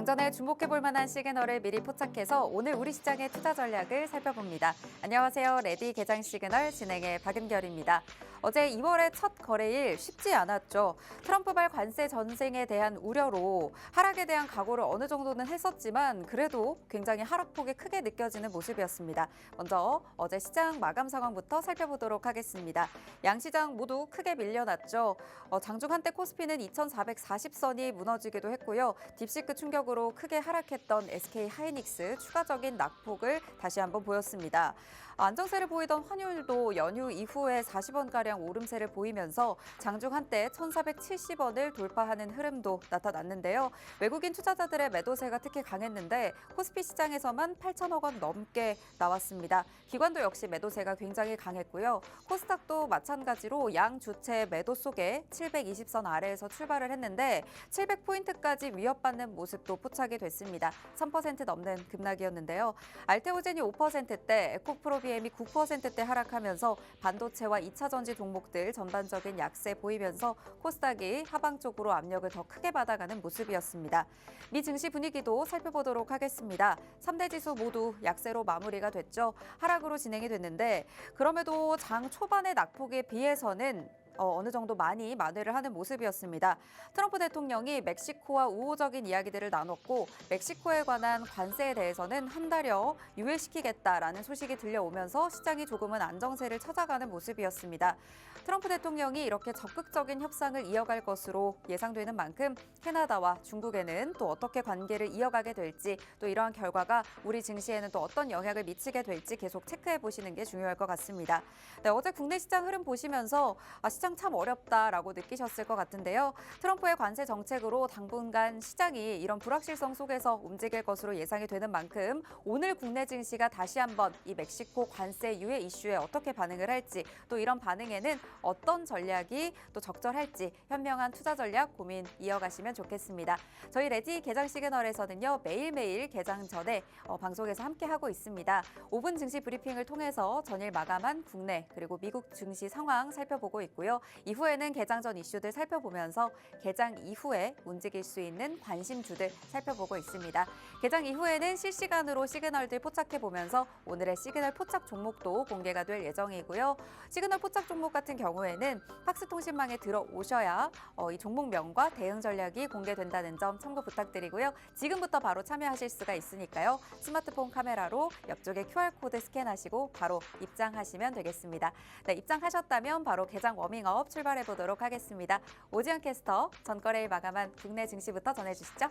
장전에 주목해볼 만한 시그널을 미리 포착해서 오늘 우리 시장의 투자 전략을 살펴봅니다. 안녕하세요. 레디 개장 시그널 진행의 박은결입니다. 어제 2월의 첫 거래일 쉽지 않았죠. 트럼프발 관세 전쟁에 대한 우려로 하락에 대한 각오를 어느 정도는 했었지만 그래도 굉장히 하락폭이 크게 느껴지는 모습이었습니다. 먼저 어제 시장 마감 상황부터 살펴보도록 하겠습니다. 양시장 모두 크게 밀려났죠. 장중 한때 코스피는 2,440선이 무너지기도 했고요. 딥시크 충격으로 크게 하락했던 SK 하이닉스 추가적인 낙폭을 다시 한번 보였습니다. 안정세를 보이던 환율도 연휴 이후에 40원가량 오름세를 보이면서 장중 한때 1,470원을 돌파하는 흐름도 나타났는데요. 외국인 투자자들의 매도세가 특히 강했는데 코스피 시장에서만 8천억 원 넘게 나왔습니다. 기관도 역시 매도세가 굉장히 강했고요. 코스닥도 마찬가지로 양 주체 매도 속에 720선 아래에서 출발을 했는데 700포인트까지 위협받는 모습도 포착이 됐습니다. 3% 넘는 급락이었는데요. 알테오젠이 5%대, 에코프로비엠이 9%대 하락하면서 반도체와 2차 전지 종목들 전반적인 약세 보이면서 코스닥이 하방 쪽으로 압력을 더 크게 받아가는 모습이었습니다. 미 증시 분위기도 살펴보도록 하겠습니다. 3대 지수 모두 약세로 마무리가 됐죠. 하락으로 진행이 됐는데 그럼에도 장 초반의 낙폭에 비해서는 어느 정도 많이 만회를 하는 모습이었습니다. 트럼프 대통령이 멕시코와 우호적인 이야기들을 나눴고 멕시코에 관한 관세에 대해서는 한 달여 유예시키겠다라는 소식이 들려오면서 시장이 조금은 안정세를 찾아가는 모습이었습니다. 트럼프 대통령이 이렇게 적극적인 협상을 이어갈 것으로 예상되는 만큼 캐나다와 중국에는 또 어떻게 관계를 이어가게 될지 또 이러한 결과가 우리 증시에는 또 어떤 영향을 미치게 될지 계속 체크해 보시는 게 중요할 것 같습니다. 네, 어제 국내 시장 흐름 보시면서 시장 참 어렵다라고 느끼셨을 것 같은데요. 트럼프의 관세 정책으로 당분간 시장이 이런 불확실성 속에서 움직일 것으로 예상이 되는 만큼 오늘 국내 증시가 다시 한번 이 멕시코 관세 유예 이슈에 어떻게 반응을 할지 또 이런 반응에는 어떤 전략이 또 적절할지 현명한 투자 전략 고민 이어가시면 좋겠습니다. 저희 레디 개장 시그널에서는요. 매일매일 개장 전에 방송에서 함께하고 있습니다. 5분 증시 브리핑을 통해서 전일 마감한 국내 그리고 미국 증시 상황 살펴보고 있고요. 이후에는 개장 전 이슈들 살펴보면서 개장 이후에 움직일 수 있는 관심주들 살펴보고 있습니다. 개장 이후에는 실시간으로 시그널들 포착해보면서 오늘의 시그널 포착 종목도 공개가 될 예정이고요. 시그널 포착 종목 같은 경우에는 팍스통신망에 들어오셔야 이 종목명과 대응 전략이 공개된다는 점 참고 부탁드리고요. 지금부터 바로 참여하실 수가 있으니까요. 스마트폰 카메라로 옆쪽에 QR코드 스캔하시고 바로 입장하시면 되겠습니다. 네, 입장하셨다면 바로 개장 워밍업 출발해 보도록 하겠습니다. 오지연 캐스터, 전거래일 마감한 국내 증시부터 전해주시죠.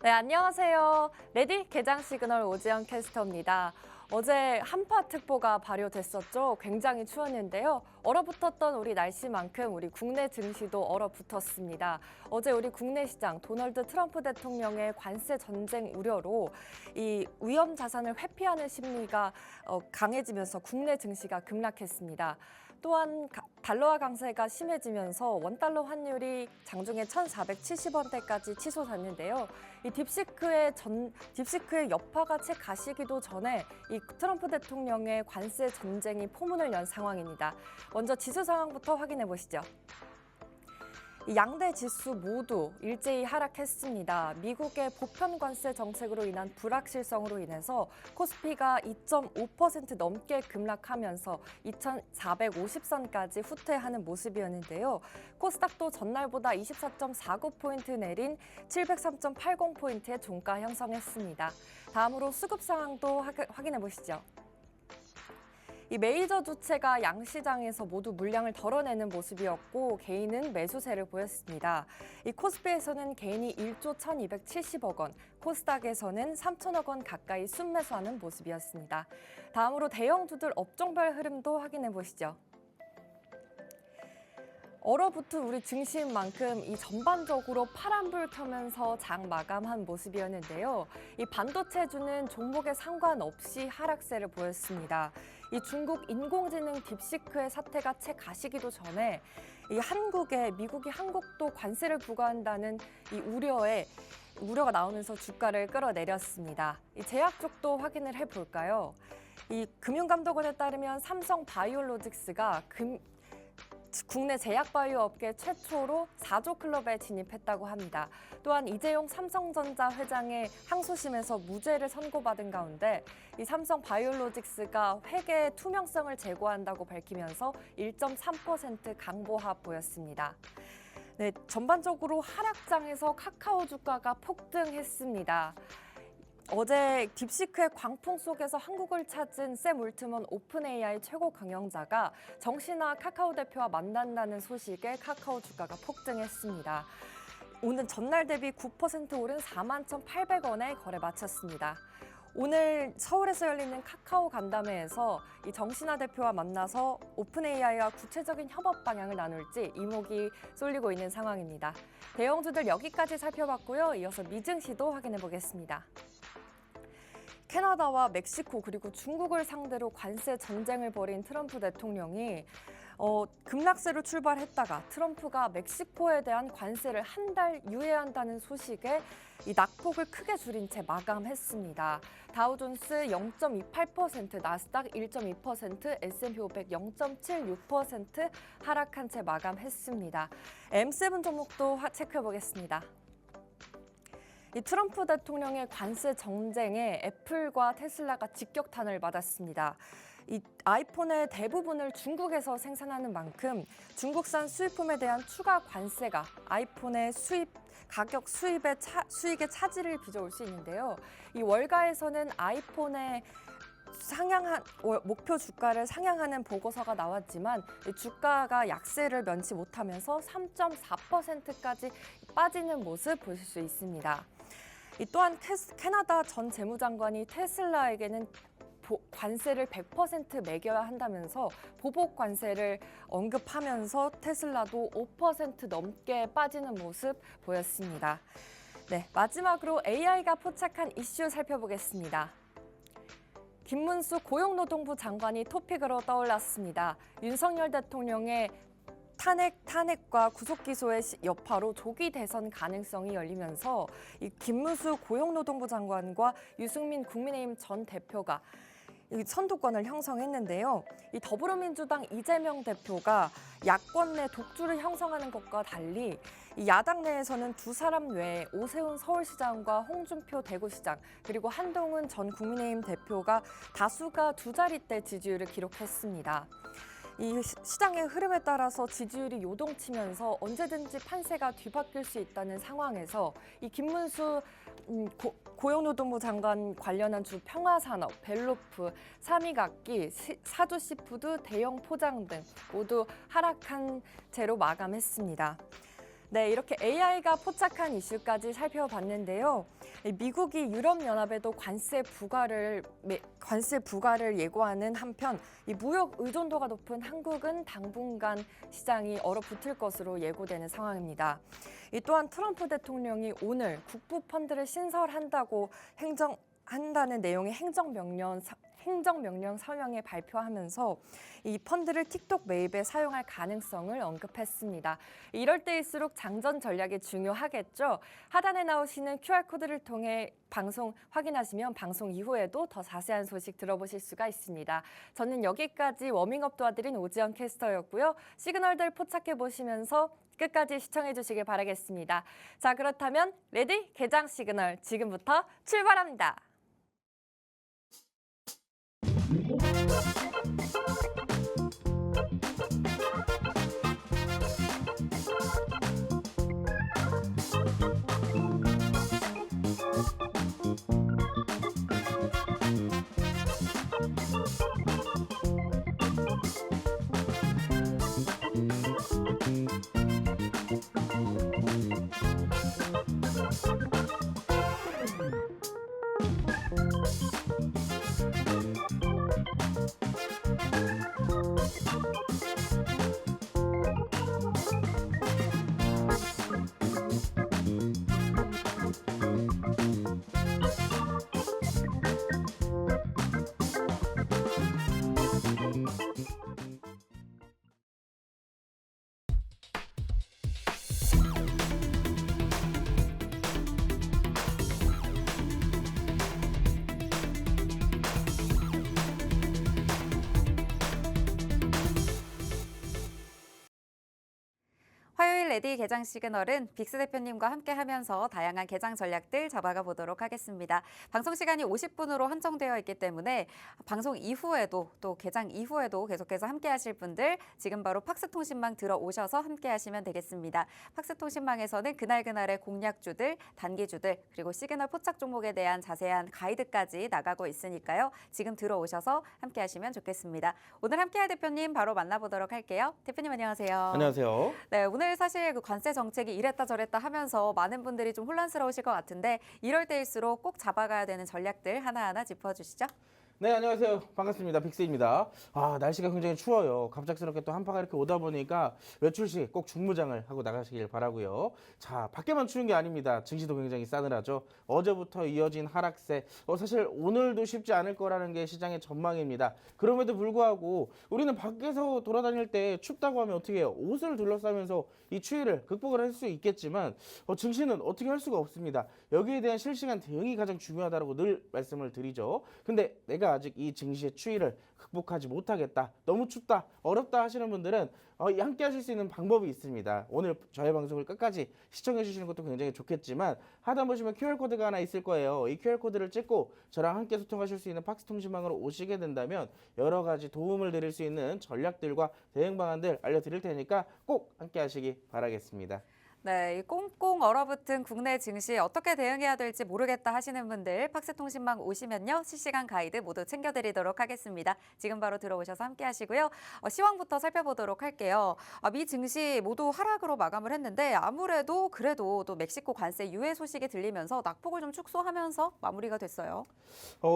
네, 안녕하세요. 레디 개장 시그널 오지연 캐스터입니다. 어제 한파특보가 발효됐었죠. 굉장히 추웠는데요. 얼어붙었던 우리 날씨만큼 우리 국내 증시도 얼어붙었습니다. 어제 우리 국내 시장 도널드 트럼프 대통령의 관세 전쟁 우려로 이 위험 자산을 회피하는 심리가 강해지면서 국내 증시가 급락했습니다. 또한 달러화 강세가 심해지면서 원달러 환율이 장중에 1,470원대까지 치솟았는데요. 이 딥시크의 여파가 채 가시기도 전에 이 트럼프 대통령의 관세 전쟁이 포문을 연 상황입니다. 먼저 지수 상황부터 확인해 보시죠. 양대 지수 모두 일제히 하락했습니다. 미국의 보편 관세 정책으로 인한 불확실성으로 인해서 코스피가 2.5% 넘게 급락하면서 2,450선까지 후퇴하는 모습이었는데요. 코스닥도 전날보다 24.49포인트 내린 703.80포인트의 종가 형성했습니다. 다음으로 수급 상황도 확인해 보시죠. 이 메이저 주체가 양시장에서 모두 물량을 덜어내는 모습이었고 개인은 매수세를 보였습니다. 이 코스피에서는 개인이 1조 1,270억 원, 코스닥에서는 3천억 원 가까이 순매수하는 모습이었습니다. 다음으로 대형주들 업종별 흐름도 확인해 보시죠. 얼어붙은 우리 증시인 만큼 이 전반적으로 파란불 켜면서 장 마감한 모습이었는데요. 이 반도체주는 종목에 상관없이 하락세를 보였습니다. 이 중국 인공지능 딥시크의 사태가 채 가시기도 전에 이 미국이 한국도 관세를 부과한다는 이 우려가 나오면서 주가를 끌어내렸습니다. 이 제약 쪽도 확인을 해볼까요? 이 금융감독원에 따르면 삼성 바이오로직스가 국내 제약바이오 업계 최초로 4조 클럽에 진입했다고 합니다. 또한 이재용 삼성전자 회장의 항소심에서 무죄를 선고받은 가운데 이 삼성 바이오로직스가 회계의 투명성을 제고한다고 밝히면서 1.3% 강보합 보였습니다. 네, 전반적으로 하락장에서 카카오 주가가 폭등했습니다. 어제 딥시크의 광풍 속에서 한국을 찾은 샘 울트먼 오픈 AI 최고 경영자가 정신아 카카오 대표와 만난다는 소식에 카카오 주가가 폭등했습니다. 오늘 전날 대비 9% 오른 41,800원에 거래 마쳤습니다. 오늘 서울에서 열리는 카카오 간담회에서 이 정신아 대표와 만나서 오픈 AI와 구체적인 협업 방향을 나눌지 이목이 쏠리고 있는 상황입니다. 대형주들 여기까지 살펴봤고요. 이어서 미증시도 확인해 보겠습니다. 캐나다와 멕시코 그리고 중국을 상대로 관세 전쟁을 벌인 트럼프 대통령이 급락세로 출발했다가 트럼프가 멕시코에 대한 관세를 한 달 유예한다는 소식에 이 낙폭을 크게 줄인 채 마감했습니다. 다우존스 0.28%, 나스닥 1.2%, S&P 500 0.76% 하락한 채 마감했습니다. M7 종목도 체크해 보겠습니다. 이 트럼프 대통령의 관세 정쟁에 애플과 테슬라가 직격탄을 맞았습니다. 이 아이폰의 대부분을 중국에서 생산하는 만큼 중국산 수입품에 대한 추가 관세가 아이폰의 수익의 차질을 빚어올 수 있는데요. 이 월가에서는 아이폰의 목표 주가를 상향하는 보고서가 나왔지만 주가가 약세를 면치 못하면서 3.4%까지 빠지는 모습 보실 수 있습니다. 또한 캐나다 전 재무장관이 테슬라에게는 관세를 100% 매겨야 한다면서 보복 관세를 언급하면서 테슬라도 5% 넘게 빠지는 모습 보였습니다. 네, 마지막으로 AI가 포착한 이슈 살펴보겠습니다. 김문수 고용노동부 장관이 토픽으로 떠올랐습니다. 윤석열 대통령의 탄핵과 구속기소의 여파로 조기 대선 가능성이 열리면서 이 김문수 고용노동부 장관과 유승민 국민의힘 전 대표가 선두권을 형성했는데요. 이 더불어민주당 이재명 대표가 야권 내 독주를 형성하는 것과 달리 이 야당 내에서는 두 사람 외에 오세훈 서울시장과 홍준표 대구시장 그리고 한동훈 전 국민의힘 대표가 다수가 두 자릿대 지지율을 기록했습니다. 이 시장의 흐름에 따라서 지지율이 요동치면서 언제든지 판세가 뒤바뀔 수 있다는 상황에서 이 김문수 고용노동부 장관 관련한 주 평화산업, 벨로프, 삼익악기, 사주시푸드, 대형 포장 등 모두 하락한 채로 마감했습니다. 네, 이렇게 AI가 포착한 이슈까지 살펴봤는데요. 미국이 유럽연합에도 관세 부과를 예고하는 한편 이 무역 의존도가 높은 한국은 당분간 시장이 얼어붙을 것으로 예고되는 상황입니다. 또한 트럼프 대통령이 오늘 국부 펀드를 신설한다는 내용의 행정명령 서명에 발표하면서 이 펀드를 틱톡 매입에 사용할 가능성을 언급했습니다. 이럴 때일수록 장전 전략이 중요하겠죠. 하단에 나오시는 QR코드를 통해 방송 확인하시면 방송 이후에도 더 자세한 소식 들어보실 수가 있습니다. 저는 여기까지 워밍업 도와드린 오지연 캐스터였고요. 시그널들 포착해 보시면서 끝까지 시청해 주시길 바라겠습니다. 자, 그렇다면 레디 개장 시그널 지금부터 출발합니다. 오늘 레디 개장 시그널은 빅스 대표님과 함께하면서 다양한 개장 전략들 잡아가 보도록 하겠습니다. 방송 시간이 50분으로 한정되어 있기 때문에 방송 이후에도 또 개장 이후에도 계속해서 함께하실 분들 지금 바로 팍스통신망 들어오셔서 함께하시면 되겠습니다. 팍스통신망에서는 그날그날의 공략주들, 단기주들 그리고 시그널 포착 종목에 대한 자세한 가이드까지 나가고 있으니까요. 지금 들어오셔서 함께하시면 좋겠습니다. 오늘 함께할 대표님 바로 만나보도록 할게요. 대표님 안녕하세요. 안녕하세요. 네, 오늘 사실 그 관세 정책이 이랬다 저랬다 하면서 많은 분들이 좀 혼란스러우실 것 같은데 이럴 때일수록 꼭 잡아가야 되는 전략들 하나하나 짚어주시죠. 네, 안녕하세요. 반갑습니다. 빅스입니다. 날씨가 굉장히 추워요. 갑작스럽게 또 한파가 이렇게 오다 보니까 외출 시 꼭 중무장을 하고 나가시길 바라고요. 자, 밖에만 추운 게 아닙니다. 증시도 굉장히 싸늘하죠. 어제부터 이어진 하락세. 사실 오늘도 쉽지 않을 거라는 게 시장의 전망입니다. 그럼에도 불구하고 우리는 밖에서 돌아다닐 때 춥다고 하면 어떻게 해요? 옷을 둘러싸면서 이 추위를 극복을 할 수 있겠지만 증시는 어떻게 할 수가 없습니다. 여기에 대한 실시간 대응이 가장 중요하다고 늘 말씀을 드리죠. 근데 내가 아직 이 증시의 추위를 극복하지 못하겠다, 너무 춥다, 어렵다 하시는 분들은 함께 하실 수 있는 방법이 있습니다. 오늘 저희 방송을 끝까지 시청해 주시는 것도 굉장히 좋겠지만 하단 보시면 QR코드가 하나 있을 거예요. 이 QR코드를 찍고 저랑 함께 소통하실 수 있는 팍스통신망으로 오시게 된다면 여러 가지 도움을 드릴 수 있는 전략들과 대응 방안들 알려드릴 테니까 꼭 함께 하시기 바라겠습니다. 네, 이 꽁꽁 얼어붙은 국내 증시 어떻게 대응해야 될지 모르겠다 하시는 분들 팍스통신망 오시면요. 실시간 가이드 모두 챙겨드리도록 하겠습니다. 지금 바로 들어오셔서 함께 하시고요. 시황부터 살펴보도록 할게요. 미 증시 모두 하락으로 마감을 했는데 아무래도 그래도 또 멕시코 관세 유예 소식이 들리면서 낙폭을 좀 축소하면서 마무리가 됐어요.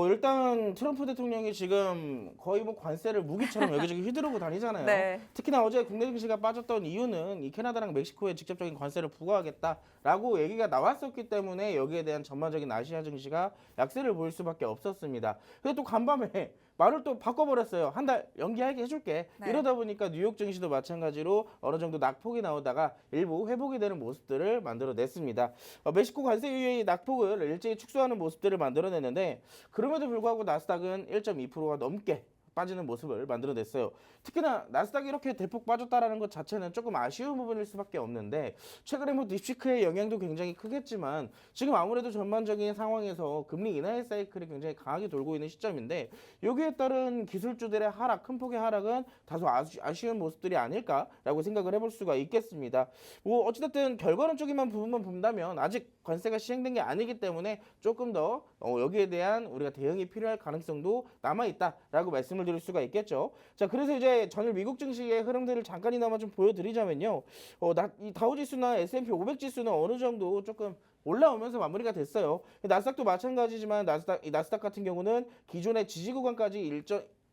일단 트럼프 대통령이 지금 거의 뭐 관세를 무기처럼 여기저기 휘두르고 다니잖아요. 네. 특히나 어제 국내 증시가 빠졌던 이유는 이 캐나다랑 멕시코에 직접적인 관세를 부과하겠다라고 얘기가 나왔었기 때문에 여기에 대한 전반적인 아시아 증시가 약세를 보일 수밖에 없었습니다. 근데 또 간밤에 말을 또 바꿔버렸어요. 한 달 연기하게 해줄게. 네. 이러다 보니까 뉴욕 증시도 마찬가지로 어느 정도 낙폭이 나오다가 일부 회복이 되는 모습들을 만들어냈습니다. 멕시코 관세 유예의 낙폭을 일제히 축소하는 모습들을 만들어냈는데 그럼에도 불구하고 나스닥은 1.2%가 넘게 빠지는 모습을 만들어냈어요. 특히나 나스닥이 이렇게 대폭 빠졌다라는 것 자체는 조금 아쉬운 부분일 수밖에 없는데 최근에 뭐 딥시크의 영향도 굉장히 크겠지만 지금 아무래도 전반적인 상황에서 금리 인하의 사이클이 굉장히 강하게 돌고 있는 시점인데 여기에 따른 기술주들의 하락, 큰 폭의 하락은 다소 아쉬운 모습들이 아닐까라고 생각을 해볼 수가 있겠습니다. 뭐 어찌됐든 결과론적인 부분만 본다면 아직 관세가 시행된 게 아니기 때문에 조금 더 여기에 대한 우리가 대응이 필요할 가능성도 남아있다라고 말씀을 드릴 수가 있겠죠. 자, 그래서 이제 전일 미국 증시의 흐름들을 잠깐이나마 좀 보여드리자면요. 이 다우지수나 S&P 500 지수는 어느 정도 조금 올라오면서 마무리가 됐어요. 나스닥도 마찬가지지만 나스닥 같은 경우는 기존의 지지 구간까지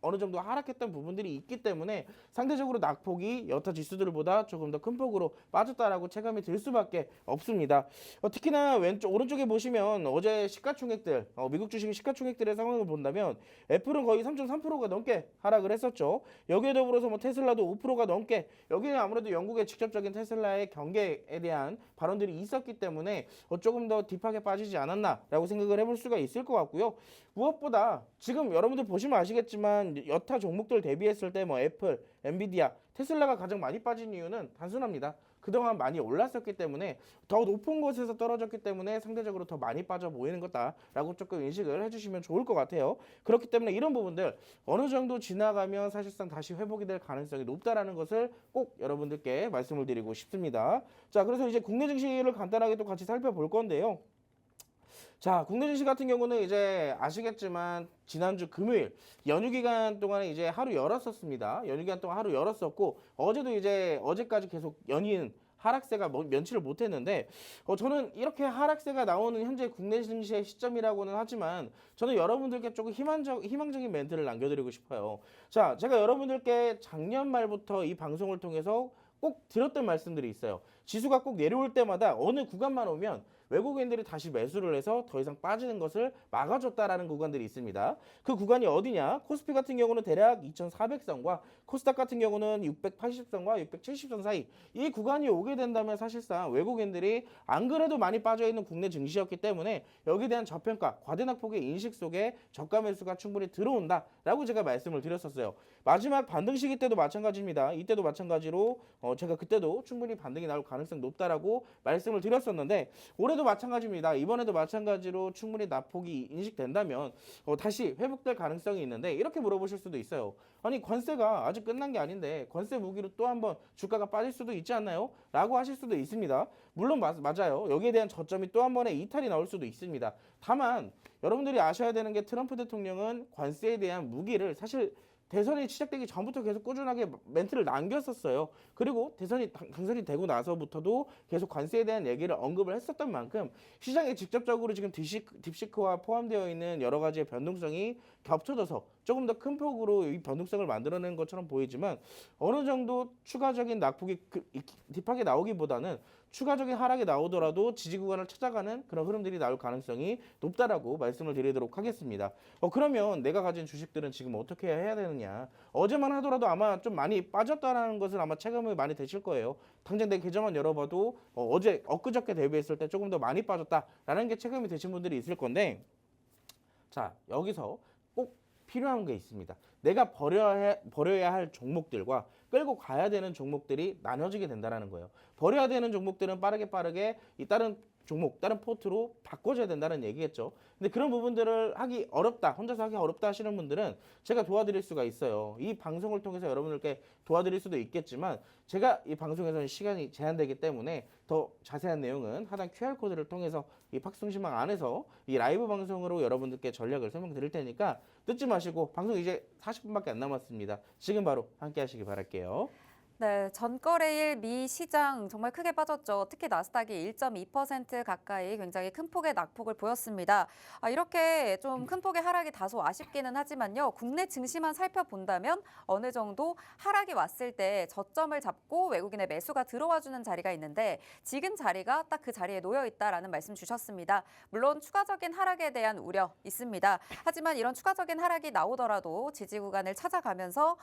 어느 정도 하락했던 부분들이 있기 때문에 상대적으로 낙폭이 여타 지수들보다 조금 더 큰 폭으로 빠졌다라고 체감이 들 수밖에 없습니다. 특히나 오른쪽에 보시면 어제 시가총액들, 미국 주식 시가총액들의 상황을 본다면 애플은 거의 3.3%가 넘게 하락을 했었죠. 여기에 더불어서 뭐 테슬라도 5%가 넘게, 여기는 아무래도 영국의 직접적인 테슬라의 경계에 대한 발언들이 있었기 때문에 조금 더 딥하게 빠지지 않았나라고 생각을 해볼 수가 있을 것 같고요. 무엇보다 지금 여러분들 보시면 아시겠지만 여타 종목들 대비했을 때 뭐 애플, 엔비디아, 테슬라가 가장 많이 빠진 이유는 단순합니다. 그동안 많이 올랐었기 때문에 더 높은 곳에서 떨어졌기 때문에 상대적으로 더 많이 빠져 보이는 거다라고 조금 인식을 해주시면 좋을 것 같아요. 그렇기 때문에 이런 부분들 어느 정도 지나가면 사실상 다시 회복이 될 가능성이 높다라는 것을 꼭 여러분들께 말씀을 드리고 싶습니다. 자, 그래서 이제 국내 증시를 간단하게 또 같이 살펴볼 건데요. 자, 국내 증시 같은 경우는 이제 아시겠지만 지난주 금요일 연휴 기간 동안에 이제 하루 열었었습니다. 연휴 기간 동안 하루 열었었고 어제도 이제 어제까지 계속 연이은 하락세가 면치를 못했는데 저는 이렇게 하락세가 나오는 현재 국내 증시의 시점이라고는 하지만 저는 여러분들께 조금 희망적인 멘트를 남겨드리고 싶어요. 자, 제가 여러분들께 작년 말부터 이 방송을 통해서 꼭 드렸던 말씀들이 있어요. 지수가 꼭 내려올 때마다 어느 구간만 오면 외국인들이 다시 매수를 해서 더 이상 빠지는 것을 막아줬다라는 구간들이 있습니다. 그 구간이 어디냐? 코스피 같은 경우는 대략 2,400선과 코스닥 같은 경우는 680선과 670선 사이, 이 구간이 오게 된다면 사실상 외국인들이 안 그래도 많이 빠져있는 국내 증시였기 때문에 여기에 대한 저평가, 과대낙폭의 인식 속에 저가 매수가 충분히 들어온다라고 제가 말씀을 드렸었어요. 마지막 반등 시기 때도 마찬가지입니다. 이때도 마찬가지로 제가 그때도 충분히 반등이 나올 가능성이 가능성이 높다라고 말씀을 드렸었는데 올해도 마찬가지입니다. 이번에도 마찬가지로 충분히 낙폭이 인식된다면 다시 회복될 가능성이 있는데 이렇게 물어보실 수도 있어요. 아니 관세가 아직 끝난 게 아닌데 관세 무기로 또 한번 주가가 빠질 수도 있지 않나요? 라고 하실 수도 있습니다. 물론 맞아요. 여기에 대한 저점이 또 한 번의 이탈이 나올 수도 있습니다. 다만 여러분들이 아셔야 되는 게 트럼프 대통령은 관세에 대한 무기를 사실 대선이 시작되기 전부터 계속 꾸준하게 멘트를 남겼었어요. 그리고 대선이 당선이 되고 나서부터도 계속 관세에 대한 얘기를 언급을 했었던 만큼 시장에 직접적으로 지금 딥시크와 포함되어 있는 여러 가지의 변동성이 겹쳐져서 조금 더 큰 폭으로 이 변동성을 만들어내는 것처럼 보이지만 어느 정도 추가적인 낙폭이 딥하게 나오기보다는 추가적인 하락이 나오더라도 지지 구간을 찾아가는 그런 흐름들이 나올 가능성이 높다라고 말씀을 드리도록 하겠습니다. 그러면 내가 가진 주식들은 지금 어떻게 해야 되느냐? 어제만 하더라도 아마 좀 많이 빠졌다라는 것을 아마 체감이 많이 되실 거예요. 당장 내 계좌만 열어봐도 엊그저께 대비했을 때 조금 더 많이 빠졌다라는 게 체감이 되신 분들이 있을 건데 자, 여기서 꼭 필요한 게 있습니다. 내가 버려야 할 종목들과 끌고 가야 되는 종목들이 나눠지게 된다는 거예요. 버려야 되는 종목들은 빠르게 이 다른 종목, 다른 포트로 바꿔줘야 된다는 얘기겠죠. 근데 그런 부분들을 하기 어렵다, 혼자서 하기 어렵다 하시는 분들은 제가 도와드릴 수가 있어요. 이 방송을 통해서 여러분들께 도와드릴 수도 있겠지만 제가 이 방송에서는 시간이 제한되기 때문에 더 자세한 내용은 하단 QR코드를 통해서 이 팍송신방 안에서 이 라이브 방송으로 여러분들께 전략을 설명드릴 테니까 늦지 마시고 방송 이제 40분밖에 안 남았습니다. 지금 바로 함께 하시기 바랄게요. 네, 전거래일 미 시장 정말 크게 빠졌죠. 특히 나스닥이 1.2% 가까이 굉장히 큰 폭의 낙폭을 보였습니다. 이렇게 좀 큰 폭의 하락이 다소 아쉽기는 하지만요. 국내 증시만 살펴본다면 어느 정도 하락이 왔을 때 저점을 잡고 외국인의 매수가 들어와주는 자리가 있는데 지금 자리가 딱 그 자리에 놓여 있다라는 말씀 주셨습니다. 물론 추가적인 하락에 대한 우려 있습니다. 하지만 이런 추가적인 하락이 나오더라도 지지 구간을 찾아가면서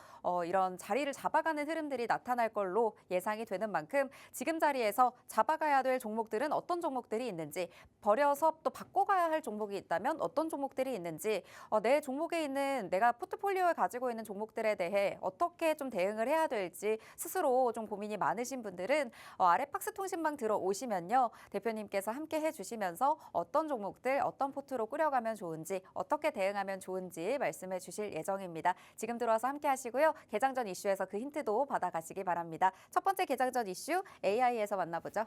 이런 자리를 잡아가는 흐름들이 나타날 걸로 예상이 되는 만큼 지금 자리에서 잡아가야 될 종목들은 어떤 종목들이 있는지 버려서 또 바꿔가야 할 종목이 있다면 어떤 종목들이 있는지 내 종목에 있는 내가 포트폴리오에 가지고 있는 종목들에 대해 어떻게 좀 대응을 해야 될지 스스로 좀 고민이 많으신 분들은 아래 박스 통신방 들어오시면요. 대표님께서 함께 해주시면서 어떤 종목들 어떤 포트로 꾸려가면 좋은지 어떻게 대응하면 좋은지 말씀해 주실 예정입니다. 지금 들어와서 함께 하시고요. 개장 전 이슈에서 그 힌트도 받아가시기 바랍니다. 첫 번째 개장 전 이슈 AI에서 만나보죠.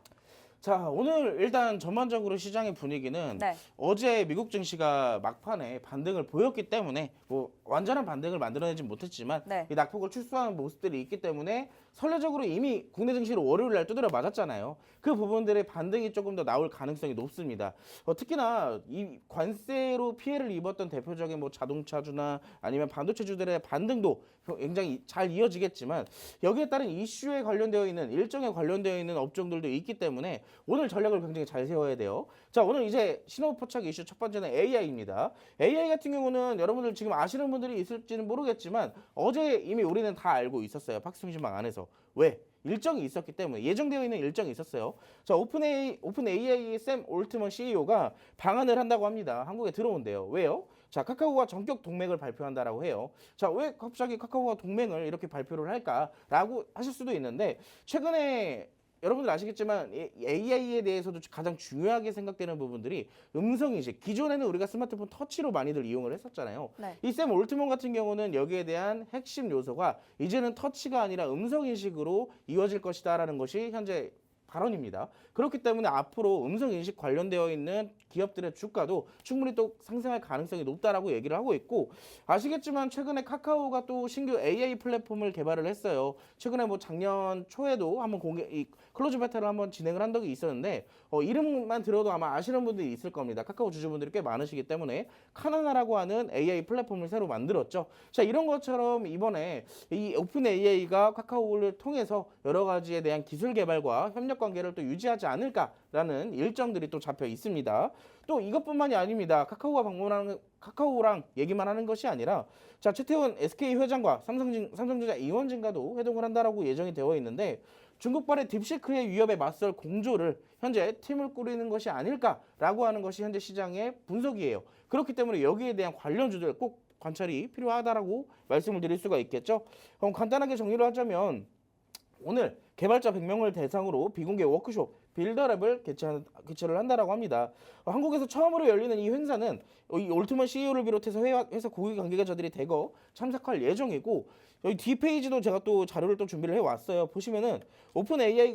자, 오늘 일단 전반적으로 시장의 분위기는 네. 어제 미국 증시가 막판에 반등을 보였기 때문에 뭐 완전한 반등을 만들어내지 못했지만 네. 이 낙폭을 출소하는 모습들이 있기 때문에 선례적으로 이미 국내 증시를 월요일 날 두드려 맞았잖아요. 그 부분들의 반등이 조금 더 나올 가능성이 높습니다. 특히나 이 관세로 피해를 입었던 대표적인 뭐 자동차주나 아니면 반도체주들의 반등도 굉장히 잘 이어지겠지만 여기에 따른 이슈에 관련되어 있는 일정에 관련되어 있는 업종들도 있기 때문에 오늘 전략을 굉장히 잘 세워야 돼요. 자, 오늘 이제 신호 포착 이슈 첫 번째는 AI입니다. AI 같은 경우는 여러분들 지금 아시는 분들이 있을지는 모르겠지만 어제 이미 우리는 다 알고 있었어요. 팍스통신방 안에서. 왜? 일정이 있었기 때문에 예정되어 있는 일정이 있었어요. 자, 오픈AI의 샘 올트먼 CEO가 방한을 한다고 합니다. 한국에 들어온대요. 왜요? 자, 카카오가 전격 동맹을 발표한다라고 해요. 자, 왜 갑자기 카카오가 동맹을 이렇게 발표를 할까라고 하실 수도 있는데 최근에 여러분들 아시겠지만 AI에 대해서도 가장 중요하게 생각되는 부분들이 음성인식. 기존에는 우리가 스마트폰 터치로 많이들 이용을 했었잖아요. 네. 이 샘 올트먼 같은 경우는 여기에 대한 핵심 요소가 이제는 터치가 아니라 음성인식으로 이루어질 것이다라는 것이 현재 발언입니다. 그렇기 때문에 앞으로 음성인식 관련되어 있는 기업들의 주가도 충분히 또 상승할 가능성이 높다라고 얘기를 하고 있고 아시겠지만 최근에 카카오가 또 신규 AI 플랫폼을 개발을 했어요. 최근에 뭐 작년 초에도 한번 클로즈 베타를 한번 진행을 한 적이 있었는데 이름만 들어도 아마 아시는 분들이 있을 겁니다. 카카오 주주분들이 꽤 많으시기 때문에 카나나라고 하는 AI 플랫폼을 새로 만들었죠. 자, 이런 것처럼 이번에 이 오픈 AI가 카카오를 통해서 여러 가지에 대한 기술 개발과 협력 관계를 또 유지하지 않을까라는 일정들이 또 잡혀 있습니다. 또 이것뿐만이 아닙니다. 카카오랑 얘기만 하는 것이 아니라 자, 최태원 SK 회장과 삼성전자 이원진과도 회동을 한다라고 예정이 되어 있는데 중국발의 딥시크의 위협에 맞설 공조를 현재 팀을 꾸리는 것이 아닐까라고 하는 것이 현재 시장의 분석이에요. 그렇기 때문에 여기에 대한 관련주들 꼭 관찰이 필요하다라고 말씀을 드릴 수가 있겠죠. 그럼 간단하게 정리를 하자면 오늘 개발자 100명을 대상으로 비공개 워크숍 빌더랩을 개최를 한다라고 합니다. 한국에서 처음으로 열리는 이 행사는 이 올트먼 CEO를 비롯해서 회사 고위 관계자들이 대거 참석할 예정이고, 여기 뒷페이지도 제가 또 자료를 또 준비를 해왔어요. 보시면은 오픈 AI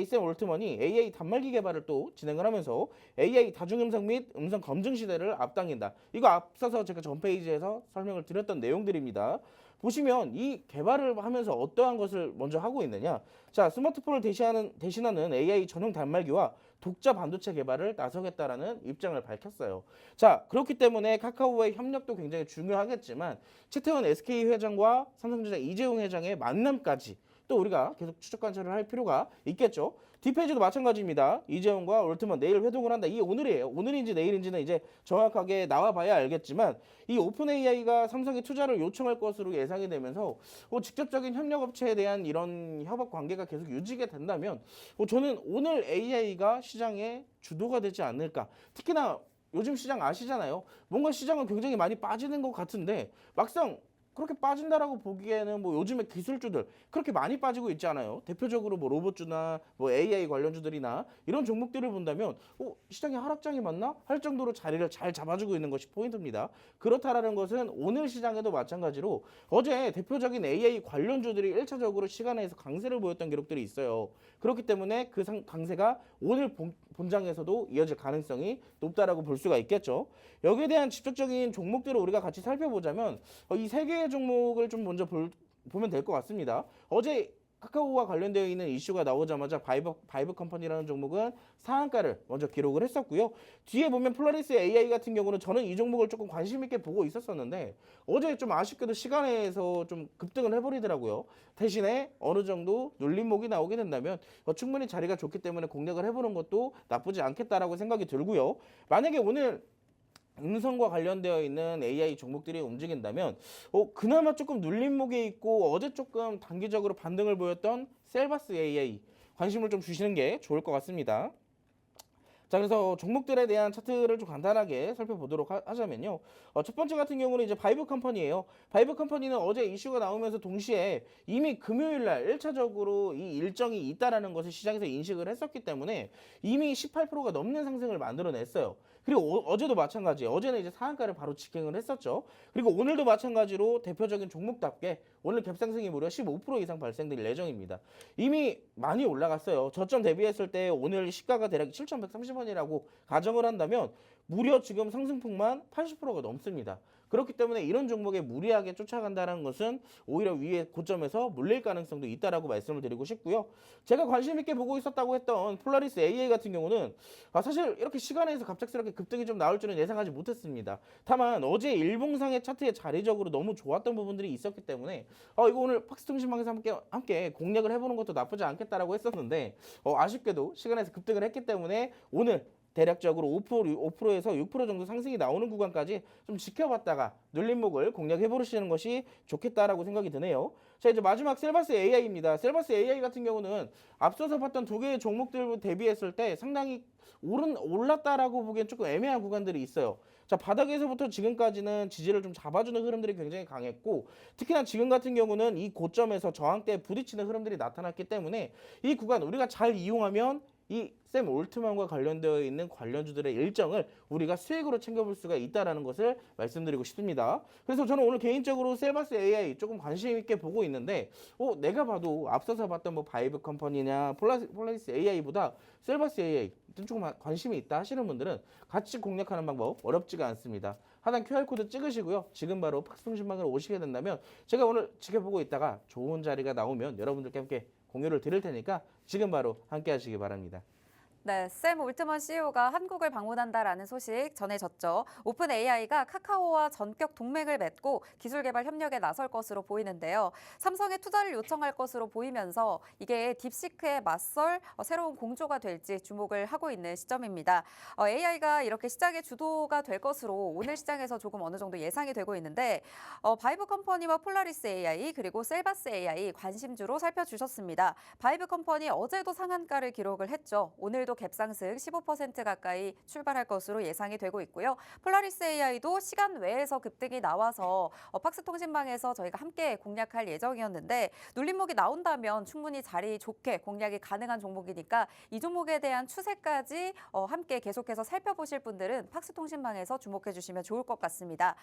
샘 올트먼이 AI 단말기 개발을 또 진행을 하면서 AI 다중음성 및 음성 검증 시대를 앞당긴다. 이거 앞서서 제가 전 페이지에서 설명을 드렸던 내용들입니다. 보시면 이 개발을 하면서 어떠한 것을 먼저 하고 있느냐. 자, 스마트폰을 대신하는 AI 전용 단말기와 독자 반도체 개발을 나서겠다라는 입장을 밝혔어요. 자, 그렇기 때문에 카카오와의 협력도 굉장히 중요하겠지만 최태원 SK 회장과 삼성전자 이재용 회장의 만남까지 또 우리가 계속 추적 관찰을 할 필요가 있겠죠. 뒷페이지도 마찬가지입니다. 이재용과 올트먼 내일 회동을 한다. 이게 오늘이에요. 오늘인지 내일인지는 이제 정확하게 나와봐야 알겠지만 이 오픈 AI가 삼성에 투자를 요청할 것으로 예상이 되면서 직접적인 협력업체에 대한 이런 협업 관계가 계속 유지가 된다면 저는 오늘 AI가 시장의 주도가 되지 않을까. 특히나 요즘 시장 아시잖아요. 뭔가 시장은 굉장히 많이 빠지는 것 같은데 막상 그렇게 빠진다라고 보기에는 뭐 요즘에 기술주들 그렇게 많이 빠지고 있지 않아요. 대표적으로 뭐 로봇주나 뭐 AI 관련주들이나 이런 종목들을 본다면 시장의 하락장이 맞나? 할 정도로 자리를 잘 잡아주고 있는 것이 포인트입니다. 그렇다라는 것은 오늘 시장에도 마찬가지로 어제 대표적인 AI 관련주들이 1차적으로 시간에서 강세를 보였던 기록들이 있어요. 그렇기 때문에 그 강세가 오늘 본장에서도 이어질 가능성이 높다라고 볼 수가 있겠죠. 여기에 대한 직접적인 종목들을 우리가 같이 살펴보자면 이 세 개의 종목을 좀 먼저 보면 될 것 같습니다. 어제 카카오와 관련되어 있는 이슈가 나오자마자 바이브 컴퍼니라는 종목은 상한가를 먼저 기록을 했었고요. 뒤에 보면 폴라리스 AI 같은 경우는 저는 이 종목을 조금 관심 있게 보고 있었었는데 어제 좀 아쉽게도 시간에서 좀 급등을 해버리더라고요. 대신에 어느 정도 눌림목이 나오게 된다면 충분히 자리가 좋기 때문에 공략을 해보는 것도 나쁘지 않겠다라고 생각이 들고요. 만약에 오늘 음성과 관련되어 있는 AI 종목들이 움직인다면 그나마 조금 눌림목에 있고 어제 조금 단기적으로 반등을 보였던 셀바스 AI 관심을 좀 주시는 게 좋을 것 같습니다. 자, 그래서 종목들에 대한 차트를 좀 간단하게 살펴보도록 하자면요. 첫 번째 같은 경우는 이제 바이브 컴퍼니예요. 바이브 컴퍼니는 어제 이슈가 나오면서 동시에 이미 금요일 날 1차적으로 이 일정이 있다라는 것을 시장에서 인식을 했었기 때문에 이미 18%가 넘는 상승을 만들어냈어요. 그리고 어제도 마찬가지예요. 어제는 이제 상한가를 바로 직행을 했었죠. 그리고 오늘도 마찬가지로 대표적인 종목답게 오늘 갭상승이 무려 15% 이상 발생될 예정입니다. 이미 많이 올라갔어요. 저점 대비했을 때 오늘 시가가 대략 7,130원이라고 가정을 한다면 무려 지금 상승폭만 80%가 넘습니다. 그렇기 때문에 이런 종목에 무리하게 쫓아간다는 것은 오히려 위에 고점에서 물릴 가능성도 있다라고 말씀을 드리고 싶고요. 제가 관심 있게 보고 있었다고 했던 폴라리스 AI 같은 경우는 사실 이렇게 시간에서 갑작스럽게 급등이 좀 나올 줄은 예상하지 못했습니다. 다만 어제 일봉상의 차트에 자리적으로 너무 좋았던 부분들이 있었기 때문에 이거 오늘 팍스통신망에서 함께 공략을 해보는 것도 나쁘지 않겠다라고 했었는데 아쉽게도 시간에서 급등을 했기 때문에 오늘 대략적으로 5%에서 6% 정도 상승이 나오는 구간까지 좀 지켜봤다가 눌림목을 공략해 보시는 것이 좋겠다라고 생각이 드네요. 자, 이제 마지막 셀바스 AI입니다. 셀바스 AI 같은 경우는 앞서서 봤던 두 개의 종목들 대비했을 때 상당히 올랐다라고 보기엔 조금 애매한 구간들이 있어요. 자, 바닥에서부터 지금까지는 지지를 좀 잡아주는 흐름들이 굉장히 강했고 특히나 지금 같은 경우는 이 고점에서 저항대에 부딪히는 흐름들이 나타났기 때문에 이 구간 우리가 잘 이용하면 이 샘 올트먼과 관련되어 있는 관련주들의 일정을 우리가 수익으로 챙겨볼 수가 있다는 것을 말씀드리고 싶습니다. 그래서 저는 오늘 개인적으로 셀바스 AI 조금 관심 있게 보고 있는데 내가 봐도 앞서서 봤던 뭐 바이브 컴퍼니냐 폴라리스 AI보다 셀바스 AI 조금 관심이 있다 하시는 분들은 같이 공략하는 방법 어렵지가 않습니다. 하단 QR코드 찍으시고요. 지금 바로 팍스통신망으로 오시게 된다면 제가 오늘 지켜보고 있다가 좋은 자리가 나오면 여러분들께 함께 공유를 드릴 테니까 지금 바로 함께 하시기 바랍니다. 네, 샘 올트먼 CEO가 한국을 방문한다라는 소식 전해졌죠. 오픈 AI가 카카오와 전격 동맹을 맺고 기술 개발 협력에 나설 것으로 보이는데요. 삼성에 투자를 요청할 것으로 보이면서 이게 딥시크에 맞설 새로운 공조가 될지 주목을 하고 있는 시점입니다. AI가 이렇게 시장의 주도가 될 것으로 오늘 시장에서 조금 어느 정도 예상이 되고 있는데 바이브 컴퍼니와 폴라리스 AI 그리고 셀바스 AI 관심주로 살펴주셨습니다. 바이브 컴퍼니 어제도 상한가를 기록을 했죠. 오늘도 오늘도 갭상승 15% 가까이 출발할 것으로 예상이 되고 있고요. 폴라리스 AI도 시간 외에서 급등이 나와서 팍스통신망에서 저희가 함께 공략할 예정이었는데 눌림목이 나온다면 충분히 자리 좋게 공략이 가능한 종목이니까 이 종목에 대한 추세까지 함께 계속해서 살펴보실 분들은 팍스통신망에서 주목해 주시면 좋을 것 같습니다.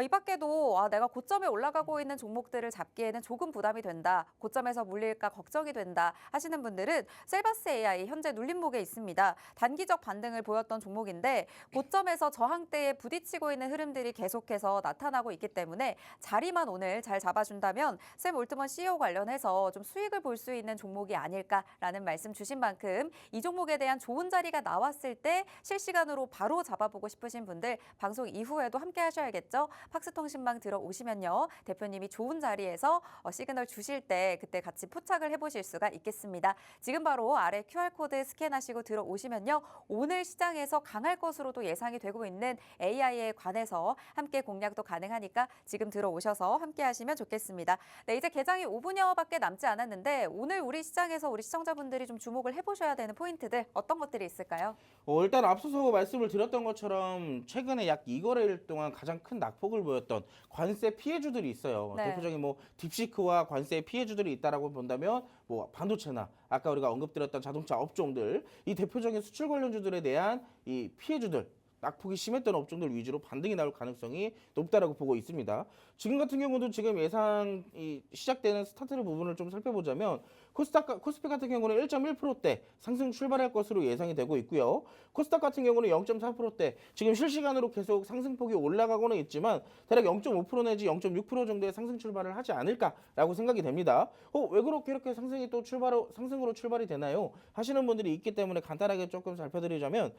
이 밖에도 내가 고점에 올라가고 있는 종목들을 잡기에는 조금 부담이 된다. 고점에서 물릴까 걱정이 된다 하시는 분들은 셀바스 AI 현재 눌림목에 있습니다. 단기적 반등을 보였던 종목인데 고점에서 저항대에 부딪히고 있는 흐름들이 계속해서 나타나고 있기 때문에 자리만 오늘 잘 잡아준다면 샘 올트먼 CEO 관련해서 좀 수익을 볼 수 있는 종목이 아닐까라는 말씀 주신 만큼 이 종목에 대한 좋은 자리가 나왔을 때 실시간으로 바로 잡아보고 싶으신 분들 방송 이후에도 함께 하셔야겠죠. 팍스통신망 들어오시면요. 대표님이 좋은 자리에서 시그널 주실 때 그때 같이 포착을 해보실 수가 있겠습니다. 지금 바로 아래 QR코드 스캔하시고 들어오시면요. 오늘 시장에서 강할 것으로도 예상이 되고 있는 AI에 관해서 함께 공략도 가능하니까 지금 들어오셔서 함께 하시면 좋겠습니다. 네, 이제 개장이 5분여밖에 남지 않았는데 오늘 우리 시장에서 우리 시청자분들이 좀 주목을 해보셔야 되는 포인트들 어떤 것들이 있을까요? 일단 앞서서 말씀을 드렸던 것처럼 최근에 약 2거래일 동안 가장 큰 낙폭을 보였던 관세 피해주들이 있어요. 네. 대표적인 뭐 딥시크와 관세 피해주들이 있다라고 본다면 뭐 반도체나 아까 우리가 언급드렸던 자동차 업종들 이 대표적인 수출 관련주들에 대한 이 피해주들 낙폭이 심했던 업종들 위주로 반등이 나올 가능성이 높다라고 보고 있습니다. 지금 같은 경우도 지금 예상이 시작되는 스타트 부분을 좀 살펴보자면 코스피 같은 경우는 1.1%대 상승 출발할 것으로 예상이 되고 있고요. 코스닥 같은 경우는 0.4%대 지금 실시간으로 계속 상승폭이 올라가고는 있지만 대략 0.5% 내지 0.6% 정도의 상승 출발을 하지 않을까라고 생각이 됩니다. 왜 그렇게 이렇게 상승이 또 상승으로 출발이 되나요? 하시는 분들이 있기 때문에 간단하게 조금 살펴드리자면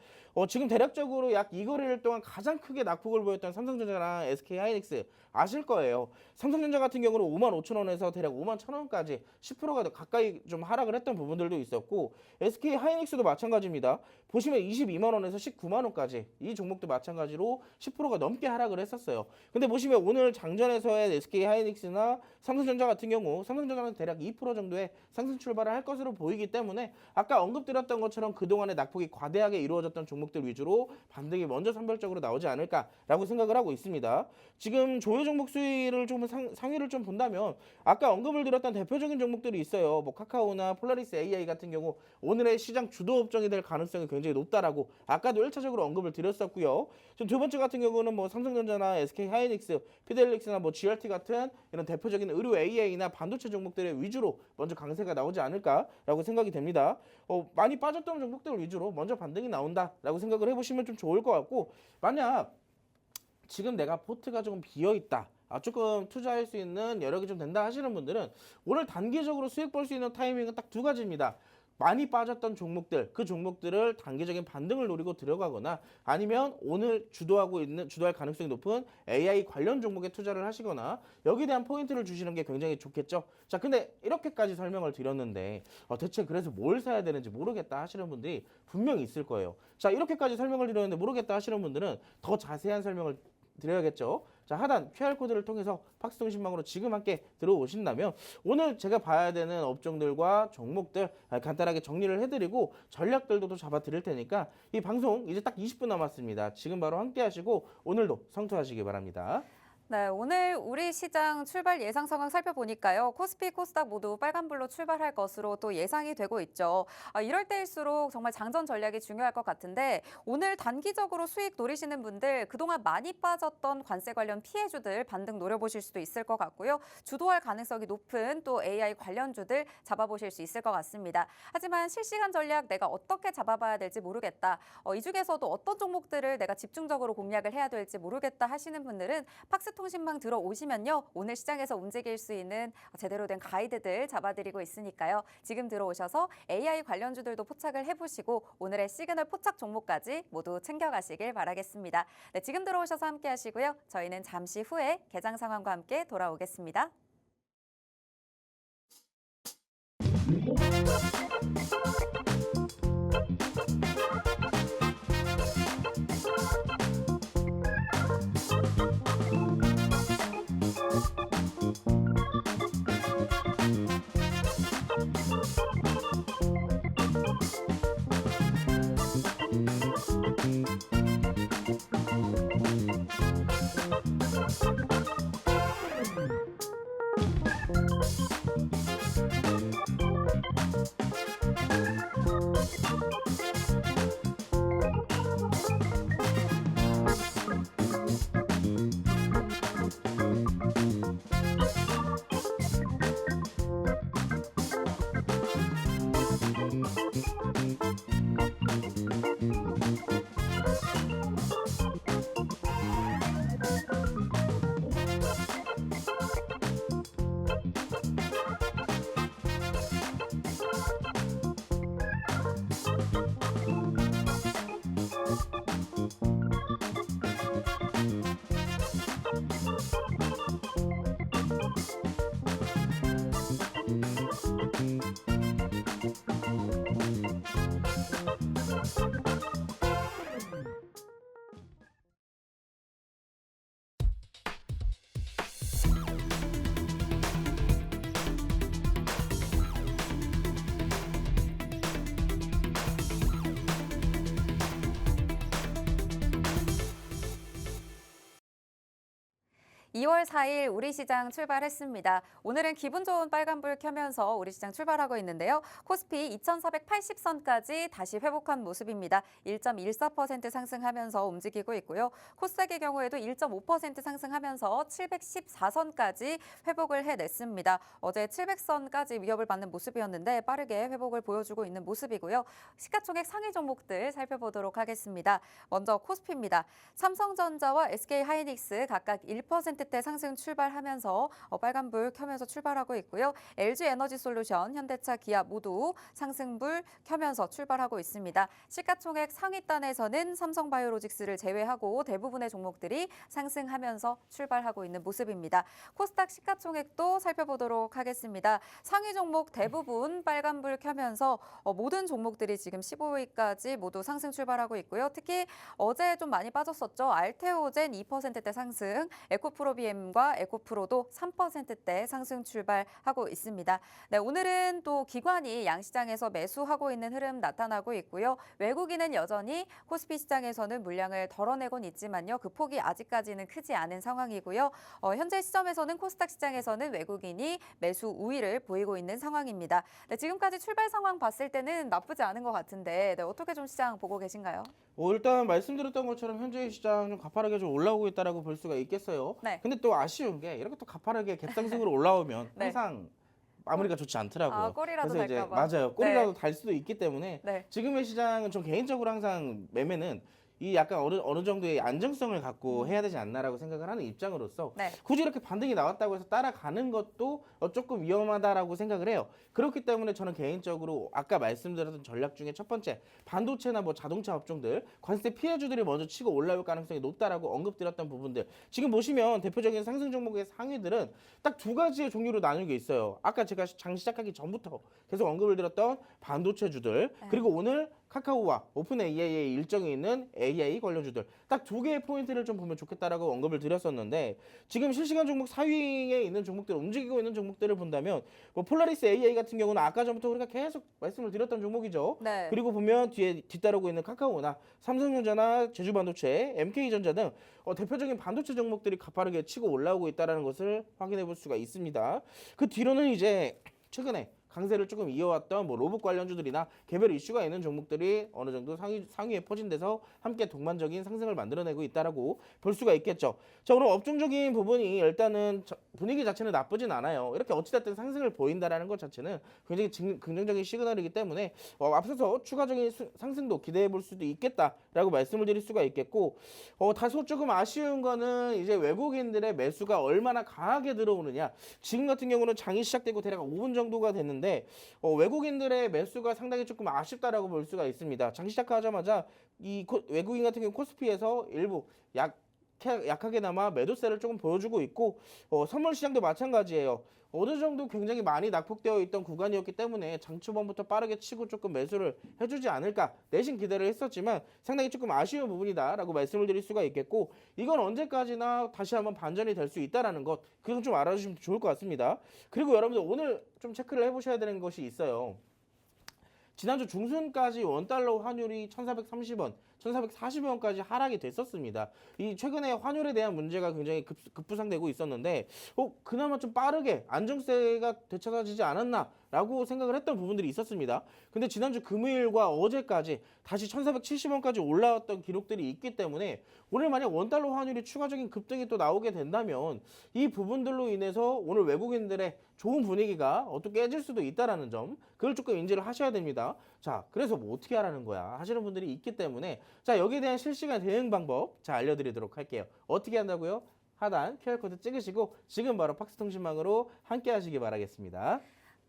지금 대략적으로 약 2거래일 동안 가장 크게 낙폭을 보였던 삼성전자랑 SK하이닉스 아실 거예요. 삼성전자 같은 경우는 55,000원에서 대략 51,000원까지 10%가 더 가까이 좀 하락을 했던 부분들도 있었고 SK하이닉스도 마찬가지입니다. 보시면 22만 원에서 19만 원까지 이 종목도 마찬가지로 10%가 넘게 하락을 했었어요. 근데 보시면 오늘 장전에서의 SK하이닉스나 삼성전자 같은 경우 삼성전자는 대략 2% 정도의 상승 출발을 할 것으로 보이기 때문에 아까 언급드렸던 것처럼 그동안의 낙폭이 과대하게 이루어졌던 종목들 위주로 반등이 먼저 선별적으로 나오지 않을까라고 생각을 하고 있습니다. 지금 조회 종목 수위를 좀 상위를 좀 본다면 아까 언급을 드렸던 대표적인 종목들이 있어요. 뭐 카카오나 폴라리스 AI 같은 경우 오늘의 시장 주도 업종이 될 가능성이 굉장히 높다라고 아까도 1차적으로 언급을 드렸었고요. 지금 두 번째 같은 경우는 뭐 삼성전자나 SK하이닉스, 피델릭스나 뭐 GRT 같은 이런 대표적인 의료 AI나 반도체 종목들의 위주로 먼저 강세가 나오지 않을까라고 생각이 됩니다. 많이 빠졌던 종목들 위주로 먼저 반등이 나온다라고 생각을 해보시면 좀 좋을 것 같고 만약 지금 내가 포트가 조금 비어있다. 조금 투자할 수 있는 여력이 좀 된다 하시는 분들은 오늘 단기적으로 수익 볼 수 있는 타이밍은 딱 두 가지입니다. 많이 빠졌던 종목들, 그 종목들을 단기적인 반등을 노리고 들어가거나 아니면 오늘 주도할 가능성이 높은 AI 관련 종목에 투자를 하시거나 여기에 대한 포인트를 주시는 게 굉장히 좋겠죠. 자, 근데 이렇게까지 설명을 드렸는데 대체 그래서 뭘 사야 되는지 모르겠다 하시는 분들이 분명히 있을 거예요. 자, 이렇게까지 설명을 드렸는데 모르겠다 하시는 분들은 더 자세한 설명을 드려야겠죠. 자, 하단 QR코드를 통해서 팍스통신망으로 지금 함께 들어오신다면 오늘 제가 봐야 되는 업종들과 종목들 간단하게 정리를 해드리고 전략들도 또 잡아드릴 테니까 이 방송 이제 딱 20분 남았습니다. 지금 바로 함께 하시고 오늘도 성투하시기 바랍니다. 네, 오늘 우리 시장 출발 예상 상황 살펴보니까요. 코스피, 코스닥 모두 빨간불로 출발할 것으로 또 예상이 되고 있죠. 이럴 때일수록 정말 장전 전략이 중요할 것 같은데 오늘 단기적으로 수익 노리시는 분들 그동안 많이 빠졌던 관세 관련 피해주들 반등 노려보실 수도 있을 것 같고요. 주도할 가능성이 높은 또 AI 관련주들 잡아보실 수 있을 것 같습니다. 하지만 실시간 전략 내가 어떻게 잡아봐야 될지 모르겠다. 이 중에서도 어떤 종목들을 내가 집중적으로 공략을 해야 될지 모르겠다 하시는 분들은 팍스통신망 들어오시면요. 오늘 시장에서 움직일 수 있는 제대로 된 가이드들 잡아드리고 있으니까요. 지금 들어오셔서 AI 관련주들도 포착을 해보시고 오늘의 시그널 포착 종목까지 모두 챙겨가시길 바라겠습니다. 네, 지금 들어오셔서 함께 하시고요. 저희는 잠시 후에 개장 상황과 함께 돌아오겠습니다. 2월 4일 우리 시장 출발했습니다. 오늘은 기분 좋은 빨간불 켜면서 우리 시장 출발하고 있는데요. 코스피 2,480선까지 다시 회복한 모습입니다. 1.14% 상승하면서 움직이고 있고요. 코스닥의 경우에도 1.5% 상승하면서 714선까지 회복을 해냈습니다. 어제 700선까지 위협을 받는 모습이었는데 빠르게 회복을 보여주고 있는 모습이고요. 시가총액 상위 종목들 살펴보도록 하겠습니다. 먼저 코스피입니다. 삼성전자와 SK하이닉스 각각 1%대 상승 출발하면서 빨간불 켜면서 출발하고 있고요. LG에너지솔루션, 현대차, 기아 모두 상승불 켜면서 출발하고 있습니다. 시가총액 상위단에서는 삼성바이오로직스를 제외하고 대부분의 종목들이 상승하면서 출발하고 있는 모습입니다. 코스닥 시가총액도 살펴보도록 하겠습니다. 상위 종목 대부분 빨간불 켜면서 모든 종목들이 지금 15위까지 모두 상승 출발하고 있고요. 특히 어제 좀 많이 빠졌었죠. 알테오젠 2%대 상승, 에코프로비엠과 에코프로도 3%대 상승 출발하고 있습니다. 네, 오늘은 또 기관이 양시장에서 매수하고 있는 흐름 나타나고 있고요. 외국인은 여전히 코스피 시장에서는 물량을 덜어내곤 있지만요. 그 폭이 아직까지는 크지 않은 상황이고요. 현재 시점에서는 코스닥 시장에서는 외국인이 매수 우위를 보이고 있는 상황입니다. 네, 지금까지 출발 상황 봤을 때는 나쁘지 않은 것 같은데 네, 어떻게 좀 시장 보고 계신가요? 일단 말씀드렸던 것처럼 현재 시장 좀 가파르게 좀 올라오고 있다라고 볼 수가 있겠어요. 네. 근데 또 아쉬운 게 이렇게 또 가파르게 갭상승으로 올라오면 네. 항상 마무리가 좋지 않더라고요. 아, 꼬리라도 그래서 이제 달까 봐. 맞아요. 꼬리라도 달 수도 있기 때문에 네. 지금의 시장은 좀 개인적으로 항상 매매는 이 약간 어느 정도의 안정성을 갖고 해야 되지 않나라고 생각을 하는 입장으로서 네. 굳이 이렇게 반등이 나왔다고 해서 따라가는 것도 조금 위험하다라고 생각을 해요. 그렇기 때문에 저는 개인적으로 아까 말씀드렸던 전략 중에 첫 번째 반도체나 뭐 자동차 업종들 관세 피해주들이 먼저 치고 올라올 가능성이 높다라고 언급드렸던 부분들 지금 보시면 대표적인 상승 종목의 상위들은 딱 두 가지의 종류로 나누게 있어요. 아까 제가 장 시작하기 전부터 계속 언급을 드렸던 반도체주들 그리고 오늘 카카오와 오픈 AI의 일정이 있는 AI 관련주들 딱 두 개의 포인트를 좀 보면 좋겠다라고 언급을 드렸었는데 지금 실시간 종목 4위에 있는 종목들 움직이고 있는 종목들을 본다면 뭐 폴라리스 AI 같은 경우는 아까 전부터 우리가 계속 말씀을 드렸던 종목이죠. 네. 그리고 보면 뒤에 뒤따르고 있는 카카오나 삼성전자나 제주반도체, MK전자 등 대표적인 반도체 종목들이 가파르게 치고 올라오고 있다는 것을 확인해 볼 수가 있습니다. 그 뒤로는 이제 최근에 강세를 조금 이어왔던 뭐 로봇 관련주들이나 개별 이슈가 있는 종목들이 어느 정도 상위에 포진돼서 함께 동반적인 상승을 만들어내고 있다라고 볼 수가 있겠죠. 자, 그럼 업종적인 부분이 일단은 분위기 자체는 나쁘진 않아요. 이렇게 어찌됐든 상승을 보인다라는 것 자체는 굉장히 긍정적인 시그널이기 때문에 앞서서 추가적인 상승도 기대해 볼 수도 있겠다라고 말씀을 드릴 수가 있겠고 다소 조금 아쉬운 거는 이제 외국인들의 매수가 얼마나 강하게 들어오느냐. 지금 같은 경우는 장이 시작되고 대략 5분 정도가 됐는데 외국인들의 매수가 상당히 조금 아쉽다라고 볼 수가 있습니다. 장 시작하자마자 이 외국인 같은 경우 코스피에서 일부 약하게나마 매도세를 조금 보여주고 있고 선물 시장도 마찬가지예요. 어느 정도 굉장히 많이 낙폭되어 있던 구간이었기 때문에 장 초반부터 빠르게 치고 조금 매수를 해주지 않을까 내심 기대를 했었지만 상당히 조금 아쉬운 부분이다라고 말씀을 드릴 수가 있겠고 이건 언제까지나 다시 한번 반전이 될 수 있다라는 것 그건 좀 알아주시면 좋을 것 같습니다. 그리고 여러분들 오늘 좀 체크를 해보셔야 되는 것이 있어요. 지난주 중순까지 원달러 환율이 1,430원, 1,440원까지 하락이 됐었습니다. 이 최근에 환율에 대한 문제가 굉장히 급부상되고 있었는데 그나마 좀 빠르게 안정세가 되찾아지지 않았나라고 생각을 했던 부분들이 있었습니다. 근데 지난주 금요일과 어제까지 다시 1,470원까지 올라왔던 기록들이 있기 때문에 오늘 만약 원달러 환율이 추가적인 급등이 또 나오게 된다면 이 부분들로 인해서 오늘 외국인들의 좋은 분위기가 어떻게 깨질 수도 있다라는 점 그걸 조금 인지를 하셔야 됩니다. 자, 그래서 뭐 어떻게 하라는 거야 하시는 분들이 있기 때문에 자, 여기에 대한 실시간 대응 방법 자 알려드리도록 할게요. 어떻게 한다고요? 하단 QR코드 찍으시고 지금 바로 팍스통신망으로 함께 하시기 바라겠습니다.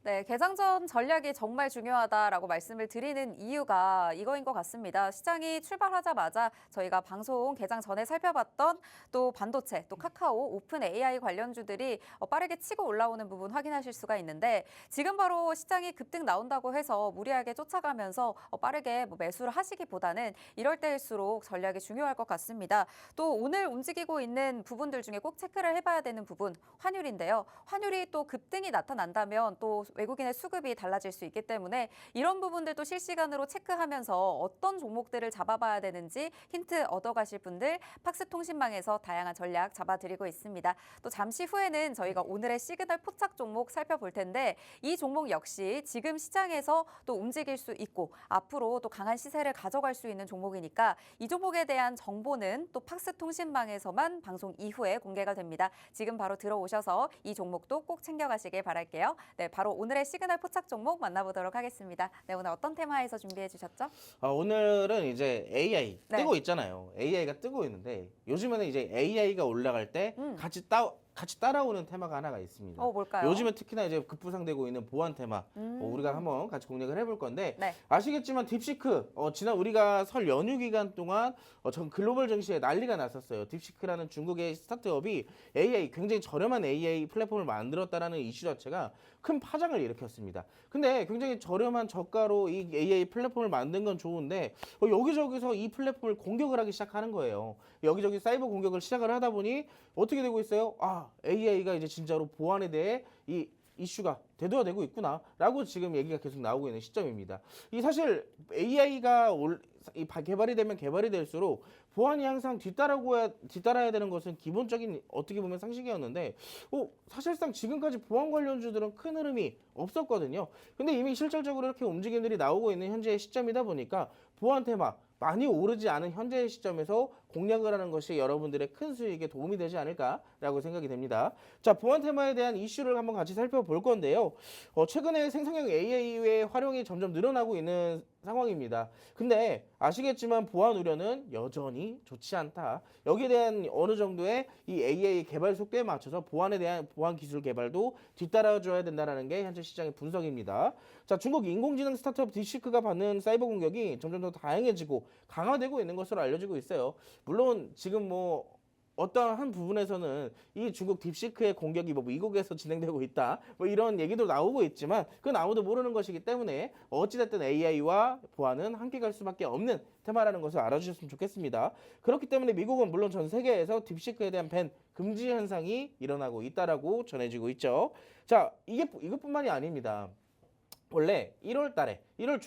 네, 개장 전 전략이 정말 중요하다라고 말씀을 드리는 이유가 이거인 것 같습니다. 시장이 출발하자마자 저희가 방송 개장 전에 살펴봤던 또 반도체, 또 카카오, 오픈 AI 관련주들이 빠르게 치고 올라오는 부분 확인하실 수가 있는데 지금 바로 시장이 급등 나온다고 해서 무리하게 쫓아가면서 빠르게 매수를 하시기보다는 이럴 때일수록 전략이 중요할 것 같습니다. 또 오늘 움직이고 있는 부분들 중에 꼭 체크를 해봐야 되는 부분 환율인데요. 환율이 또 급등이 나타난다면 또 외국인의 수급이 달라질 수 있기 때문에 이런 부분들도 실시간으로 체크하면서 어떤 종목들을 잡아봐야 되는지 힌트 얻어가실 분들 팍스통신망에서 다양한 전략 잡아드리고 있습니다. 또 잠시 후에는 저희가 오늘의 시그널 포착 종목 살펴볼 텐데 이 종목 역시 지금 시장에서 또 움직일 수 있고 앞으로 또 강한 시세를 가져갈 수 있는 종목이니까 이 종목에 대한 정보는 또 팍스통신망에서만 방송 이후에 공개가 됩니다. 지금 바로 들어오셔서 이 종목도 꼭 챙겨가시길 바랄게요. 네, 바로 오늘의 시그널 포착 종목 만나보도록 하겠습니다. 네, 오늘 어떤 테마에서 준비해 주셨죠? 오늘은 이제 AI 네. 뜨고 있잖아요. AI가 뜨고 있는데 요즘에는 이제 AI가 올라갈 때 같이 따라오는 테마가 하나가 있습니다. 뭘까요? 요즘에 특히나 이제 급부상되고 있는 보안 테마 우리가 한번 같이 공략을 해볼 건데 네. 아시겠지만 딥시크 지난 우리가 설 연휴 기간 동안 전 글로벌 증시에 난리가 났었어요. 딥시크라는 중국의 스타트업이 AI 굉장히 저렴한 AI 플랫폼을 만들었다라는 이슈 자체가 큰 파장을 일으켰습니다. 근데 굉장히 저렴한 저가로 이 AI 플랫폼을 만든 건 좋은데 여기저기서 이 플랫폼을 공격을 하기 시작하는 거예요. 여기저기 사이버 공격을 시작을 하다 보니 어떻게 되고 있어요? AI가 이제 진짜로 보안에 대해 이 이슈가 대두화되고 있구나라고 지금 얘기가 계속 나오고 있는 시점입니다. 이 사실 AI가 개발이 되면 개발이 될수록 보안이 항상 뒤따라야 되는 것은 기본적인 어떻게 보면 상식이었는데 사실상 지금까지 보안 관련주들은 큰 흐름이 없었거든요. 근데 이미 실질적으로 이렇게 움직임들이 나오고 있는 현재의 시점이다 보니까 보안 테마 많이 오르지 않은 현재의 시점에서 공략을 하는 것이 여러분들의 큰 수익에 도움이 되지 않을까라고 생각이 됩니다. 자, 보안 테마에 대한 이슈를 한번 같이 살펴볼 건데요. 최근에 생성형 AI의 활용이 점점 늘어나고 있는 상황입니다. 근데 아시겠지만 보안 우려는 여전히 좋지 않다. 여기에 대한 어느 정도의 이 AI 개발 속도에 맞춰서 보안에 대한 보안 기술 개발도 뒤따라줘야 된다는 게 현재 시장의 분석입니다. 자, 중국 인공지능 스타트업 딥시크가 받는 사이버 공격이 점점 더 다양해지고 강화되고 있는 것으로 알려지고 있어요. 물론 지금 어떤 한 부분에서는 이 중국 딥시크의 공격이 미국에서 진행되고 있다 이런 얘기도 나오고 있지만 그건 아무도 모르는 것이기 때문에 어찌됐든 AI와 보안은 함께 갈 수밖에 없는 테마라는 것을 알아주셨으면 좋겠습니다. 그렇기 때문에 미국은 물론 전 세계에서 딥시크에 대한 밴 금지 현상이 일어나고 있다라고 전해지고 있죠. 자, 이것뿐만이 아닙니다. 원래 1월 달에 1월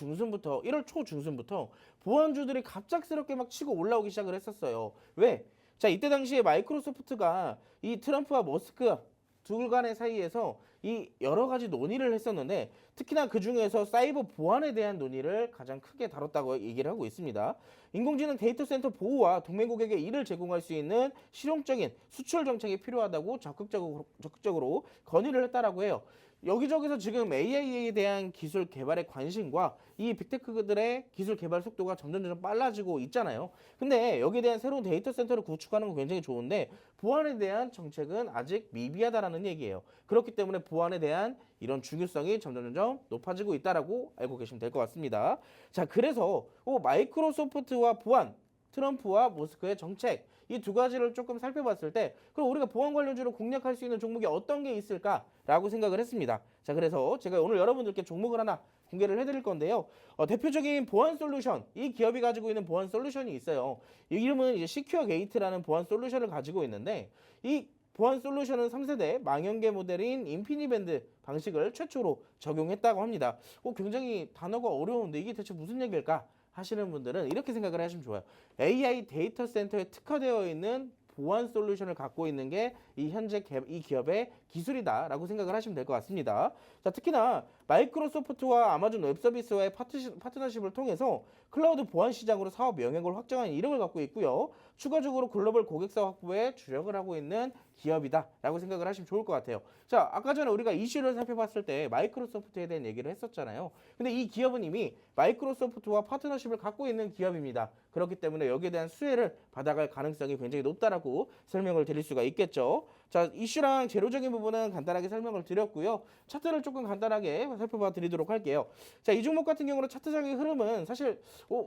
초 중순부터 보안주들이 갑작스럽게 막 치고 올라오기 시작을 했었어요. 왜? 자, 이때 당시에 마이크로소프트가 이 트럼프와 머스크 둘 간의 사이에서 이 여러 가지 논의를 했었는데 특히나 그 중에서 사이버 보안에 대한 논의를 가장 크게 다뤘다고 얘기를 하고 있습니다. 인공지능 데이터 센터 보호와 동맹국에게 이를 제공할 수 있는 실용적인 수출 정책이 필요하다고 적극적으로 건의를 했다라고 해요. 여기저기서 지금 AI에 대한 기술 개발의 관심과 이 빅테크들의 기술 개발 속도가 점점 빨라지고 있잖아요. 근데 여기에 대한 새로운 데이터 센터를 구축하는 건 굉장히 좋은데 보안에 대한 정책은 아직 미비하다라는 얘기예요. 그렇기 때문에 보안에 대한 이런 중요성이 점점 높아지고 있다라고 알고 계시면 될 것 같습니다. 자, 그래서 마이크로소프트와 보안, 트럼프와 모스크의 정책 이 두 가지를 조금 살펴봤을 때 그럼 우리가 보안 관련주로 공략할 수 있는 종목이 어떤 게 있을까라고 생각을 했습니다. 자, 그래서 제가 오늘 여러분들께 종목을 하나 공개를 해드릴 건데요. 대표적인 보안 솔루션, 이 기업이 가지고 있는 보안 솔루션이 있어요. 이 이름은 이제 시큐어 게이트라는 보안 솔루션을 가지고 있는데 이 보안 솔루션은 3세대 망연계 모델인 인피니밴드 방식을 최초로 적용했다고 합니다. 굉장히 단어가 어려운데 이게 대체 무슨 얘기일까 하시는 분들은 이렇게 생각을 하시면 좋아요. AI 데이터 센터에 특화되어 있는 보안 솔루션을 갖고 있는 게 이 현재 이 기업의 기술이다라고 생각을 하시면 될 것 같습니다. 자, 특히나 마이크로소프트와 아마존 웹서비스와의 파트너십을 통해서 클라우드 보안 시장으로 사업 영역을 확장한 이력을 갖고 있고요. 추가적으로 글로벌 고객사 확보에 주력을 하고 있는 기업이다라고 생각을 하시면 좋을 것 같아요. 자, 아까 전에 우리가 이슈를 살펴봤을 때 마이크로소프트에 대한 얘기를 했었잖아요. 근데 이 기업은 이미 마이크로소프트와 파트너십을 갖고 있는 기업입니다. 그렇기 때문에 여기에 대한 수혜를 받아갈 가능성이 굉장히 높다라고 설명을 드릴 수가 있겠죠. 자, 이슈랑 재료적인 부분은 간단하게 설명을 드렸고요. 차트를 조금 간단하게 살펴봐 드리도록 할게요. 자, 이 종목 같은 경우는 차트상의 흐름은 사실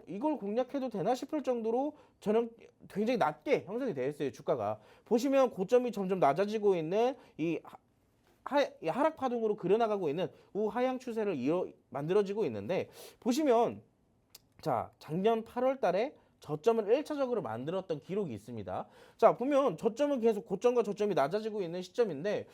이걸 공략해도 되나 싶을 정도로 저는 굉장히 낮게 형성이 되어 있어요. 주가가. 보시면 고점이 점점 낮아지고 있는 이 하락 파동으로 그려나가고 있는 우하향 추세를 만들어지고 있는데 보시면 자, 작년 8월 달에 저점을 1차적으로 만들었던 기록이 있습니다. 자, 보면 저점은 계속 고점과 저점이 낮아지고 있는 시점인데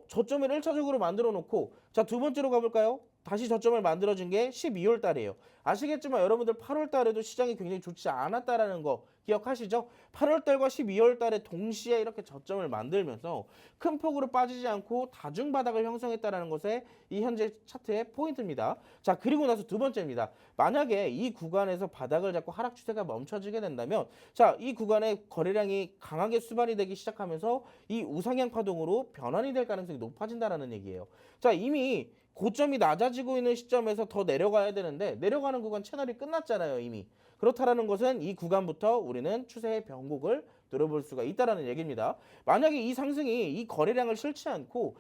저점을 1차적으로 만들어 놓고 자, 두 번째로 가볼까요? 다시 저점을 만들어진 게 12월 달이에요. 아시겠지만 여러분들 8월 달에도 시장이 굉장히 좋지 않았다라는 거 기억하시죠? 8월 달과 12월 달에 동시에 이렇게 저점을 만들면서 큰 폭으로 빠지지 않고 다중 바닥을 형성했다라는 것에 이 현재 차트의 포인트입니다. 자, 그리고 나서 두 번째입니다. 만약에 이 구간에서 바닥을 잡고 하락 추세가 멈춰지게 된다면 자, 이 구간의 거래량이 강하게 수반이 되기 시작하면서 이 우상향 파동으로 변환이 될 가능성이 높아진다라는 얘기예요. 자, 이미 고점이 낮아지고 있는 시점에서 더 내려가야 되는데 내려가는 구간 채널이 끝났잖아요, 이미. 그렇다라는 것은 이 구간부터 우리는 추세의 변곡을 노려볼 수가 있다라는 얘기입니다. 만약에 이 상승이 이 거래량을 싫지 않고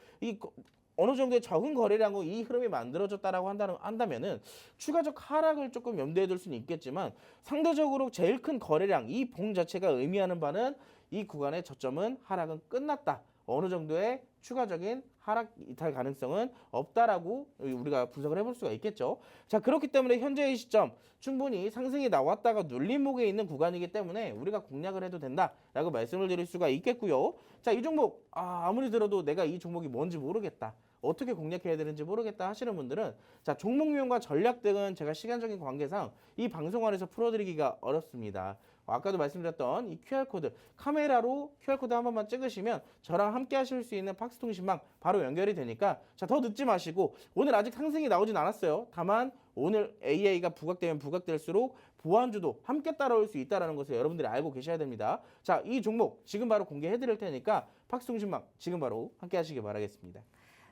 어느 정도의 적은 거래량으로 이 흐름이 만들어졌다라고 한다면은 추가적 하락을 조금 염두에 둘 수는 있겠지만 상대적으로 제일 큰 거래량 이 봉 자체가 의미하는 바는 이 구간의 저점은 하락은 끝났다. 어느 정도의 추가적인 하락 이탈 가능성은 없다라고 우리가 분석을 해볼 수가 있겠죠. 자, 그렇기 때문에 현재의 시점 충분히 상승이 나왔다가 눌림목에 있는 구간이기 때문에 우리가 공략을 해도 된다라고 말씀을 드릴 수가 있겠고요. 자, 이 종목 아무리 들어도 내가 이 종목이 뭔지 모르겠다. 어떻게 공략해야 되는지 모르겠다 하시는 분들은 자, 종목명과 전략 등은 제가 시간적인 관계상 이 방송 안에서 풀어드리기가 어렵습니다. 아까도 말씀드렸던 이 QR코드 카메라로 QR코드 한 번만 찍으시면 저랑 함께 하실 수 있는 팍스통신망 바로 연결이 되니까 자, 더 늦지 마시고 오늘 아직 상승이 나오진 않았어요. 다만 오늘 AI가 부각되면 부각될수록 보완주도 함께 따라올 수 있다는 것을 여러분들이 알고 계셔야 됩니다. 자, 이 종목 지금 바로 공개해 드릴 테니까 팍스통신망 지금 바로 함께 하시기 바라겠습니다.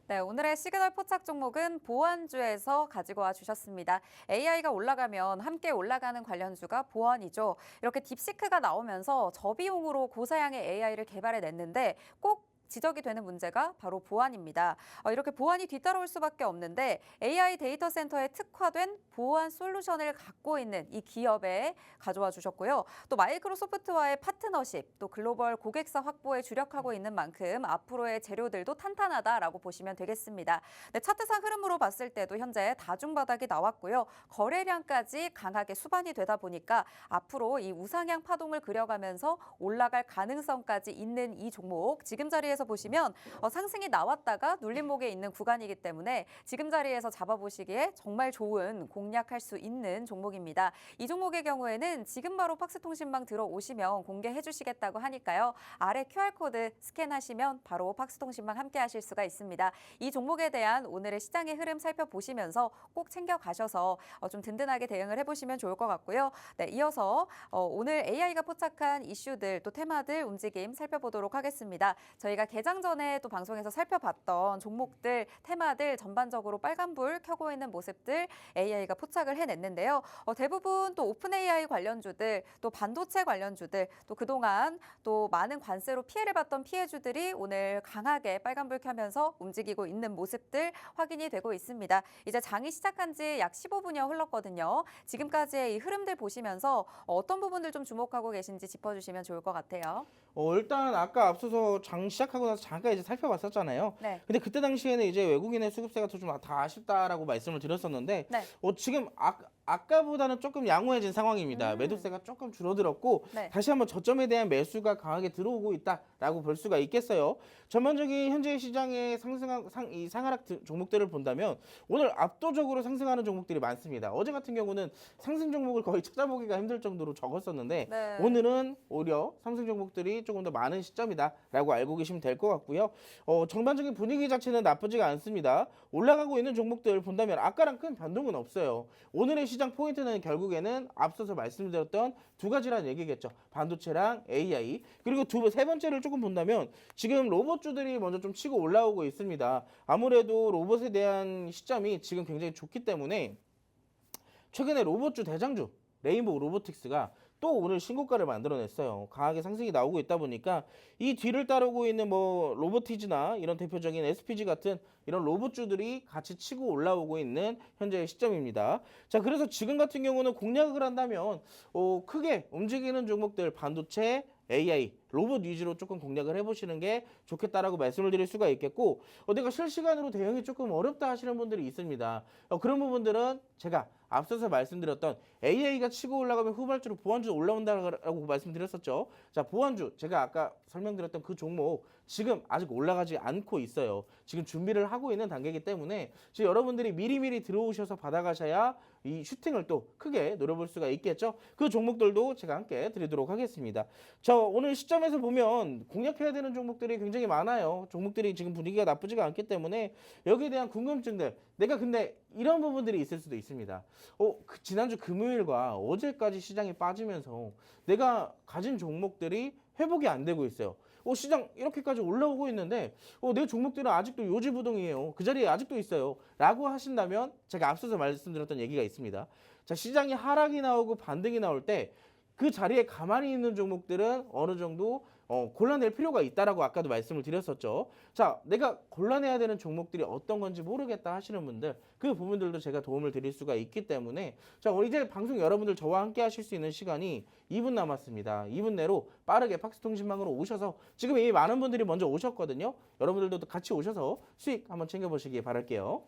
네, 오늘의 시그널 포착 종목은 보안주에서 가지고 와 주셨습니다. AI가 올라가면 함께 올라가는 관련주가 보안이죠. 이렇게 딥시크가 나오면서 저비용으로 고사양의 AI를 개발해냈는데 꼭 지적이 되는 문제가 바로 보안입니다. 이렇게 보안이 뒤따라올 수밖에 없는데 AI 데이터 센터에 특화된 보안 솔루션을 갖고 있는 이 기업에 가져와 주셨고요. 또 마이크로소프트와의 파트너십, 또 글로벌 고객사 확보에 주력하고 있는 만큼 앞으로의 재료들도 탄탄하다라고 보시면 되겠습니다. 네, 차트상 흐름으로 봤을 때도 현재 다중바닥이 나왔고요. 거래량까지 강하게 수반이 되다 보니까 앞으로 이 우상향 파동을 그려가면서 올라갈 가능성까지 있는 이 종목 지금 자리에 보시면 상승이 나왔다가 눌림목에 있는 구간이기 때문에 지금 자리에서 잡아보시기에 정말 좋은 공략할 수 있는 종목입니다. 이 종목의 경우에는 지금 바로 팍스통신망 들어오시면 공개해 주시겠다고 하니까요. 아래 QR코드 스캔하시면 바로 팍스통신망 함께 하실 수가 있습니다. 이 종목에 대한 오늘의 시장의 흐름 살펴보시면서 꼭 챙겨가셔서 좀 든든하게 대응을 해보시면 좋을 것 같고요. 네, 이어서 오늘 AI가 포착한 이슈들 또 테마들 움직임 살펴보도록 하겠습니다. 저희가 개장 전에 또 방송에서 살펴봤던 종목들, 테마들 전반적으로 빨간불 켜고 있는 모습들 AI가 포착을 해냈는데요. 대부분 또 오픈 AI 관련주들, 또 반도체 관련주들, 또 그동안 또 많은 관세로 피해를 봤던 피해주들이 오늘 강하게 빨간불 켜면서 움직이고 있는 모습들 확인이 되고 있습니다. 이제 장이 시작한 지 약 15분여 흘렀거든요. 지금까지의 이 흐름들 보시면서 어떤 부분들 좀 주목하고 계신지 짚어주시면 좋을 것 같아요. 일단 아까 앞서서 장 시작하고 나서 잠깐 이제 살펴봤었잖아요. 네. 근데 그때 당시에는 이제 외국인의 수급세가 좀 다 아쉽다라고 말씀을 드렸었는데 네. 지금 아까보다는 조금 양호해진 상황입니다. 매도세가 조금 줄어들었고 네. 다시 한번 저점에 대한 매수가 강하게 들어오고 있다라고 볼 수가 있겠어요. 전반적인 현재 시장의 상하락 종목들을 본다면 오늘 압도적으로 상승하는 종목들이 많습니다. 어제 같은 경우는 상승 종목을 거의 찾아보기가 힘들 정도로 적었었는데 네. 오늘은 오히려 상승 종목들이 조금 더 많은 시점이다라고 알고 계시면 될 것 같고요. 전반적인 분위기 자체는 나쁘지가 않습니다. 올라가고 있는 종목들 본다면 아까랑 큰 변동은 없어요. 오늘의 시장 포인트는 결국에는 앞서서 말씀드렸던 두 가지라는 얘기겠죠. 반도체랑 AI. 그리고 세 번째를 조금 본다면 지금 로봇주들이 먼저 좀 치고 올라오고 있습니다. 아무래도 로봇에 대한 시점이 지금 굉장히 좋기 때문에 최근에 로봇주 대장주 레인보우 로보틱스가 또 오늘 신고가를 만들어냈어요. 강하게 상승이 나오고 있다 보니까 이 뒤를 따르고 있는 뭐 로보티즈나 이런 대표적인 SPG 같은 이런 로봇주들이 같이 치고 올라오고 있는 현재의 시점입니다. 자, 그래서 지금 같은 경우는 공략을 한다면 크게 움직이는 종목들 반도체, AI, 로봇 위주로 조금 공략을 해보시는 게 좋겠다라고 말씀을 드릴 수가 있겠고 내가 실시간으로 대응이 조금 어렵다 하시는 분들이 있습니다. 그런 부분들은 제가 앞서서 말씀드렸던 AI가 치고 올라가면 후발주로 보완주 올라온다라고 말씀드렸었죠. 자, 보완주 제가 아까 설명드렸던 그 종목 지금 아직 올라가지 않고 있어요. 지금 준비를 하고 있는 단계이기 때문에 지금 여러분들이 미리미리 들어오셔서 받아가셔야 이 슈팅을 또 크게 노려볼 수가 있겠죠. 그 종목들도 제가 함께 드리도록 하겠습니다. 자, 오늘 시점에서 보면 공략해야 되는 종목들이 굉장히 많아요. 종목들이 지금 분위기가 나쁘지가 않기 때문에 여기에 대한 궁금증들 내가 근데 이런 부분들이 있을 수도 있습니다. 지난주 금요일과 어제까지 시장이 빠지면서 내가 가진 종목들이 회복이 안 되고 있어요. 시장 이렇게까지 올라오고 있는데 내 종목들은 아직도 요지부동이에요. 그 자리에 아직도 있어요. 라고 하신다면 제가 앞서서 말씀드렸던 얘기가 있습니다. 자, 시장이 하락이 나오고 반등이 나올 때 그 자리에 가만히 있는 종목들은 어느 정도 골라낼 필요가 있다라고 아까도 말씀을 드렸었죠. 자, 내가 골라내야 되는 종목들이 어떤 건지 모르겠다 하시는 분들 그 부분들도 제가 도움을 드릴 수가 있기 때문에 자, 이제 방송 여러분들 저와 함께 하실 수 있는 시간이 2분 남았습니다. 2분 내로 빠르게 팍스통신망으로 오셔서 지금 이미 많은 분들이 먼저 오셨거든요. 여러분들도 같이 오셔서 수익 한번 챙겨보시기 바랄게요.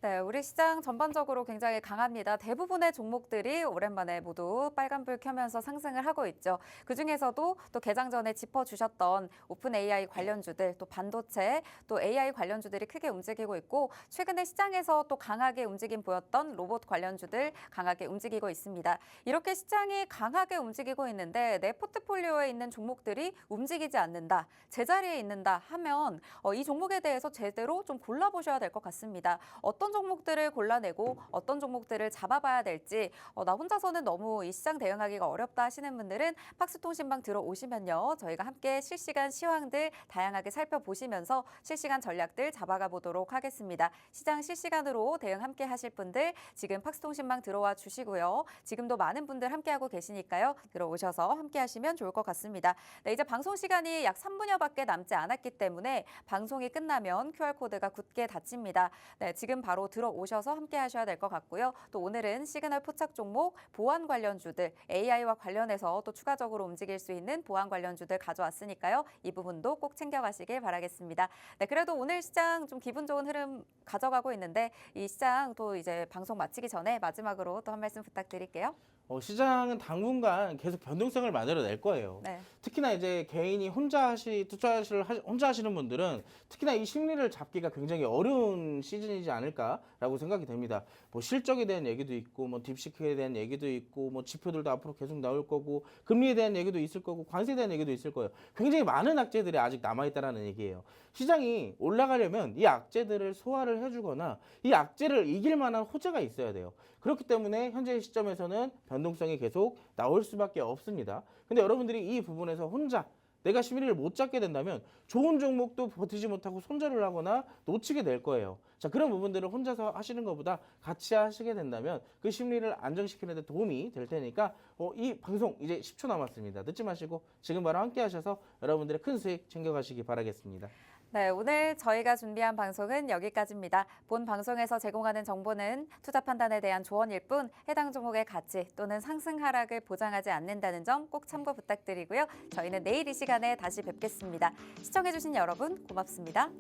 네, 우리 시장 전반적으로 굉장히 강합니다. 대부분의 종목들이 오랜만에 모두 빨간불 켜면서 상승을 하고 있죠. 그중에서도 또 개장 전에 짚어주셨던 오픈 AI 관련주들, 또 반도체, 또 AI 관련주들이 크게 움직이고 있고 최근에 시장에서 또 강하게 움직임 보였던 로봇 관련주들 강하게 움직이고 있습니다. 이렇게 시장이 강하게 움직이고 있는데 내 포트폴리오에 있는 종목들이 움직이지 않는다, 제자리에 있는다 하면 이 종목에 대해서 제대로 좀 골라보셔야 될 것 같습니다. 어떤 종목들을 골라내고 어떤 종목들을 잡아봐야 될지 나 혼자서는 너무 이 시장 대응하기가 어렵다 하시는 분들은 팍스통신방 들어오시면요. 저희가 함께 실시간 시황들 다양하게 살펴보시면서 실시간 전략들 잡아가 보도록 하겠습니다. 시장 실시간으로 대응 함께 하실 분들 지금 팍스통신방 들어와 주시고요. 지금도 많은 분들 함께하고 계시니까요. 들어오셔서 함께 하시면 좋을 것 같습니다. 네, 이제 방송 시간이 약 3분여밖에 남지 않았기 때문에 방송이 끝나면 QR코드가 굳게 닫힙니다. 네, 지금 바로 들어오셔서 함께 하셔야 될 것 같고요. 또 오늘은 시그널 포착 종목 보안 관련주들 AI와 관련해서 또 추가적으로 움직일 수 있는 보안 관련주들 가져왔으니까요. 이 부분도 꼭 챙겨가시길 바라겠습니다. 네, 그래도 오늘 시장 좀 기분 좋은 흐름 가져가고 있는데 이 시장 또 이제 방송 마치기 전에 마지막으로 또 한 말씀 부탁드릴게요. 시장은 당분간 계속 변동성을 만들어낼 거예요. 네. 특히나 이제 개인이 혼자 하시는 분들은 특히나 이 심리를 잡기가 굉장히 어려운 시즌이지 않을까라고 생각이 됩니다. 뭐 실적에 대한 얘기도 있고, 뭐 딥시크에 대한 얘기도 있고, 뭐 지표들도 앞으로 계속 나올 거고, 금리에 대한 얘기도 있을 거고, 관세에 대한 얘기도 있을 거예요. 굉장히 많은 악재들이 아직 남아있다라는 얘기예요. 시장이 올라가려면 이 악재들을 소화를 해주거나 이 악재를 이길 만한 호재가 있어야 돼요. 그렇기 때문에 현재 시점에서는 변동성이 계속 나올 수밖에 없습니다. 근데 여러분들이 이 부분에서 혼자 내가 심리를 못 잡게 된다면 좋은 종목도 버티지 못하고 손절을 하거나 놓치게 될 거예요. 자, 그런 부분들을 혼자서 하시는 것보다 같이 하시게 된다면 그 심리를 안정시키는 데 도움이 될 테니까 이 방송 이제 10초 남았습니다. 늦지 마시고 지금 바로 함께 하셔서 여러분들의 큰 수익 챙겨가시기 바라겠습니다. 네, 오늘 저희가 준비한 방송은 여기까지입니다. 본 방송에서 제공하는 정보는 투자 판단에 대한 조언일 뿐 해당 종목의 가치 또는 상승 하락을 보장하지 않는다는 점 꼭 참고 부탁드리고요. 저희는 내일 이 시간에 다시 뵙겠습니다. 시청해주신 여러분 고맙습니다.